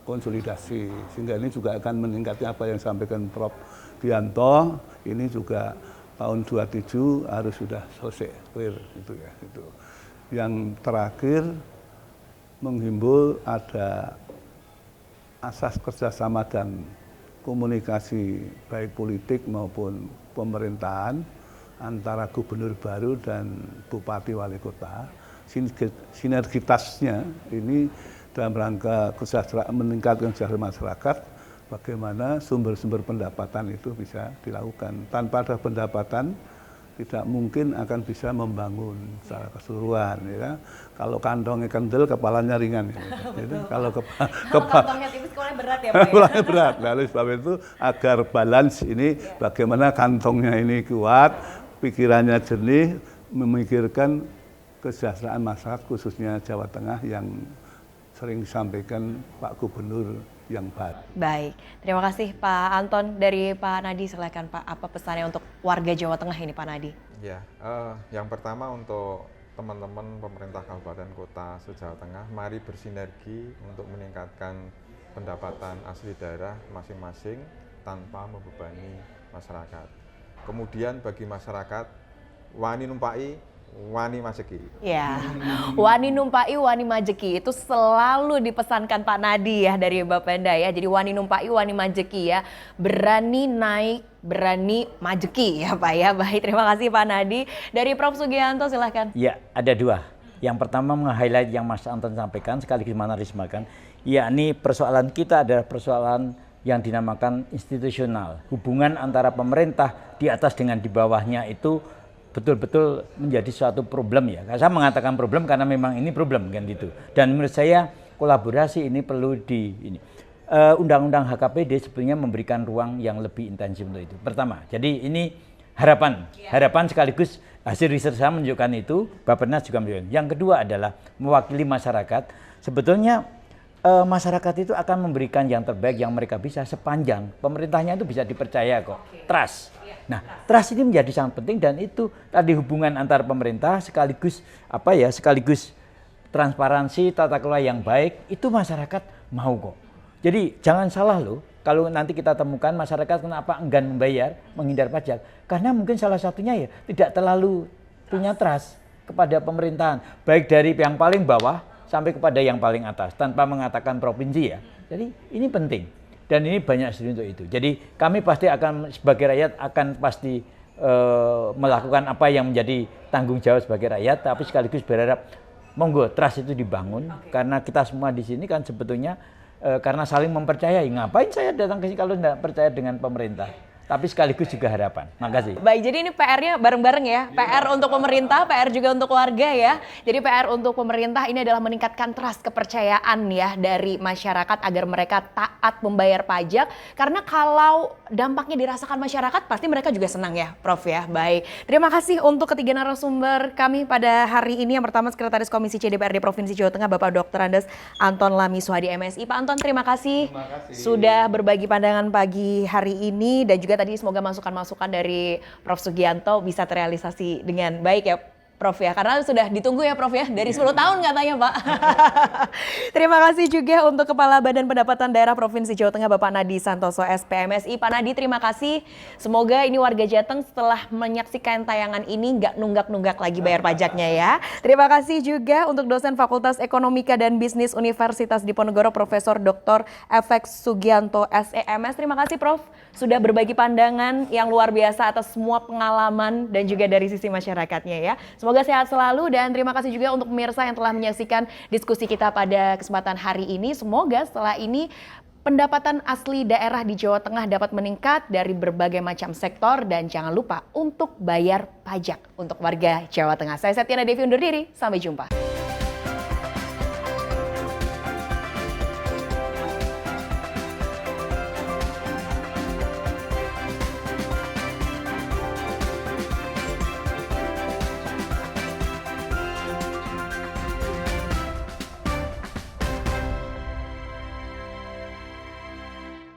konsolidasi, sehingga ini juga akan meningkatkan apa yang disampaikan Prof. Dianto, ini juga tahun 27 harus sudah selesai, clear gitu ya. Gitu. Yang terakhir menghimbau ada asas kerjasama dan komunikasi baik politik maupun pemerintahan antara gubernur baru dan bupati wali kota. Sinergitasnya ini dalam rangka kesejahteraan, meningkatkan kesejahteraan masyarakat, bagaimana sumber-sumber pendapatan itu bisa dilakukan. Tanpa ada pendapatan tidak mungkin akan bisa membangun secara keseluruhan, ya. Kalau kantongnya kendel, kepalanya ringan, ya. Gitu. Kalau kantongnya tipis, kepalanya berat ya Pak? Kepalanya berat. Nah, oleh sebab itu agar balance ini, bagaimana kantongnya ini kuat, pikirannya jernih, memikirkan kesejahteraan masyarakat khususnya Jawa Tengah yang sering disampaikan Pak Gubernur yang baru. Baik, terima kasih Pak Anton. Dari Pak Nadi, silakan Pak, apa pesannya untuk warga Jawa Tengah ini Pak Nadi? Ya, yang pertama untuk teman-teman pemerintah kabupaten kota se-Jawa Tengah, mari bersinergi untuk meningkatkan pendapatan asli daerah masing-masing tanpa membebani masyarakat. Kemudian bagi masyarakat, wani numpai, wani majeki. Ya, wani numpai, wani majeki itu selalu dipesankan Pak Nadi ya dari Bapenda ya. Jadi wani numpai, wani majeki ya. Berani naik, berani majeki ya Pak ya. Baik, terima kasih Pak Nadi. Dari Prof. Sugianto silahkan. Ya, ada dua. Yang pertama meng-highlight yang Mas Anton sampaikan, sekaligus menarismakan, yakni persoalan kita adalah persoalan yang dinamakan institusional. Hubungan antara pemerintah di atas dengan di bawahnya itu betul-betul menjadi suatu problem ya. Saya mengatakan problem karena memang ini problem kan gitu. Dan menurut saya kolaborasi ini perlu Undang-Undang HKPD sebenarnya memberikan ruang yang lebih intensif untuk itu. Pertama, jadi ini harapan sekaligus hasil riset saya menunjukkan itu, Bappenas juga menunjukkan. Yang kedua adalah mewakili masyarakat. Sebetulnya masyarakat itu akan memberikan yang terbaik yang mereka bisa sepanjang pemerintahnya itu bisa dipercaya kok. Trust. Nah, trust ini menjadi sangat penting dan itu tadi hubungan antar pemerintah sekaligus sekaligus transparansi, tata kelola yang baik, itu masyarakat mau kok. Jadi jangan salah loh, kalau nanti kita temukan masyarakat kenapa enggan membayar, menghindar pajak, karena mungkin salah satunya ya tidak terlalu punya trust kepada pemerintahan, baik dari yang paling bawah sampai kepada yang paling atas, tanpa mengatakan provinsi ya. Jadi ini penting. Dan ini banyak studi untuk itu. Jadi kami pasti akan sebagai rakyat akan pasti melakukan apa yang menjadi tanggung jawab sebagai rakyat, tapi sekaligus berharap monggo trust itu dibangun karena kita semua di sini kan sebetulnya karena saling mempercayai. Ngapain saya datang ke sini kalau tidak percaya dengan pemerintah? tapi sekaligus juga harapan. Makasih. Baik, jadi ini PR-nya bareng-bareng ya. PR untuk pemerintah, PR juga untuk warga ya. Jadi PR untuk pemerintah ini adalah meningkatkan trust, kepercayaan ya dari masyarakat agar mereka taat membayar pajak. Karena kalau dampaknya dirasakan masyarakat, pasti mereka juga senang ya, Prof ya. Baik, terima kasih untuk ketiga narasumber kami pada hari ini. Yang pertama Sekretaris Komisi C DPRD Provinsi Jawa Tengah, Bapak Dr. Andes Anton Lamiswadi MSI. Pak Anton, terima kasih sudah berbagi pandangan pagi hari ini, dan juga tadi semoga masukan-masukan dari Prof Sugianto bisa terrealisasi dengan baik ya Prof ya, karena sudah ditunggu ya Prof ya, dari 10 tahun katanya Pak. Terima kasih juga untuk Kepala Badan Pendapatan Daerah Provinsi Jawa Tengah Bapak Nadi Santoso SPMSI. Pak Nadi, terima kasih. Semoga ini warga Jateng setelah menyaksikan tayangan ini nggak nunggak-nunggak lagi bayar pajaknya ya. Terima kasih juga untuk dosen Fakultas Ekonomika dan Bisnis Universitas Diponegoro Profesor Dr. FX Sugianto SEMS. Terima kasih Prof sudah berbagi pandangan yang luar biasa atas semua pengalaman dan juga dari sisi masyarakatnya ya. Semoga sehat selalu, dan terima kasih juga untuk pemirsa yang telah menyaksikan diskusi kita pada kesempatan hari ini. Semoga setelah ini pendapatan asli daerah di Jawa Tengah dapat meningkat dari berbagai macam sektor, dan jangan lupa untuk bayar pajak untuk warga Jawa Tengah. Saya Septiana Devi undur diri, sampai jumpa.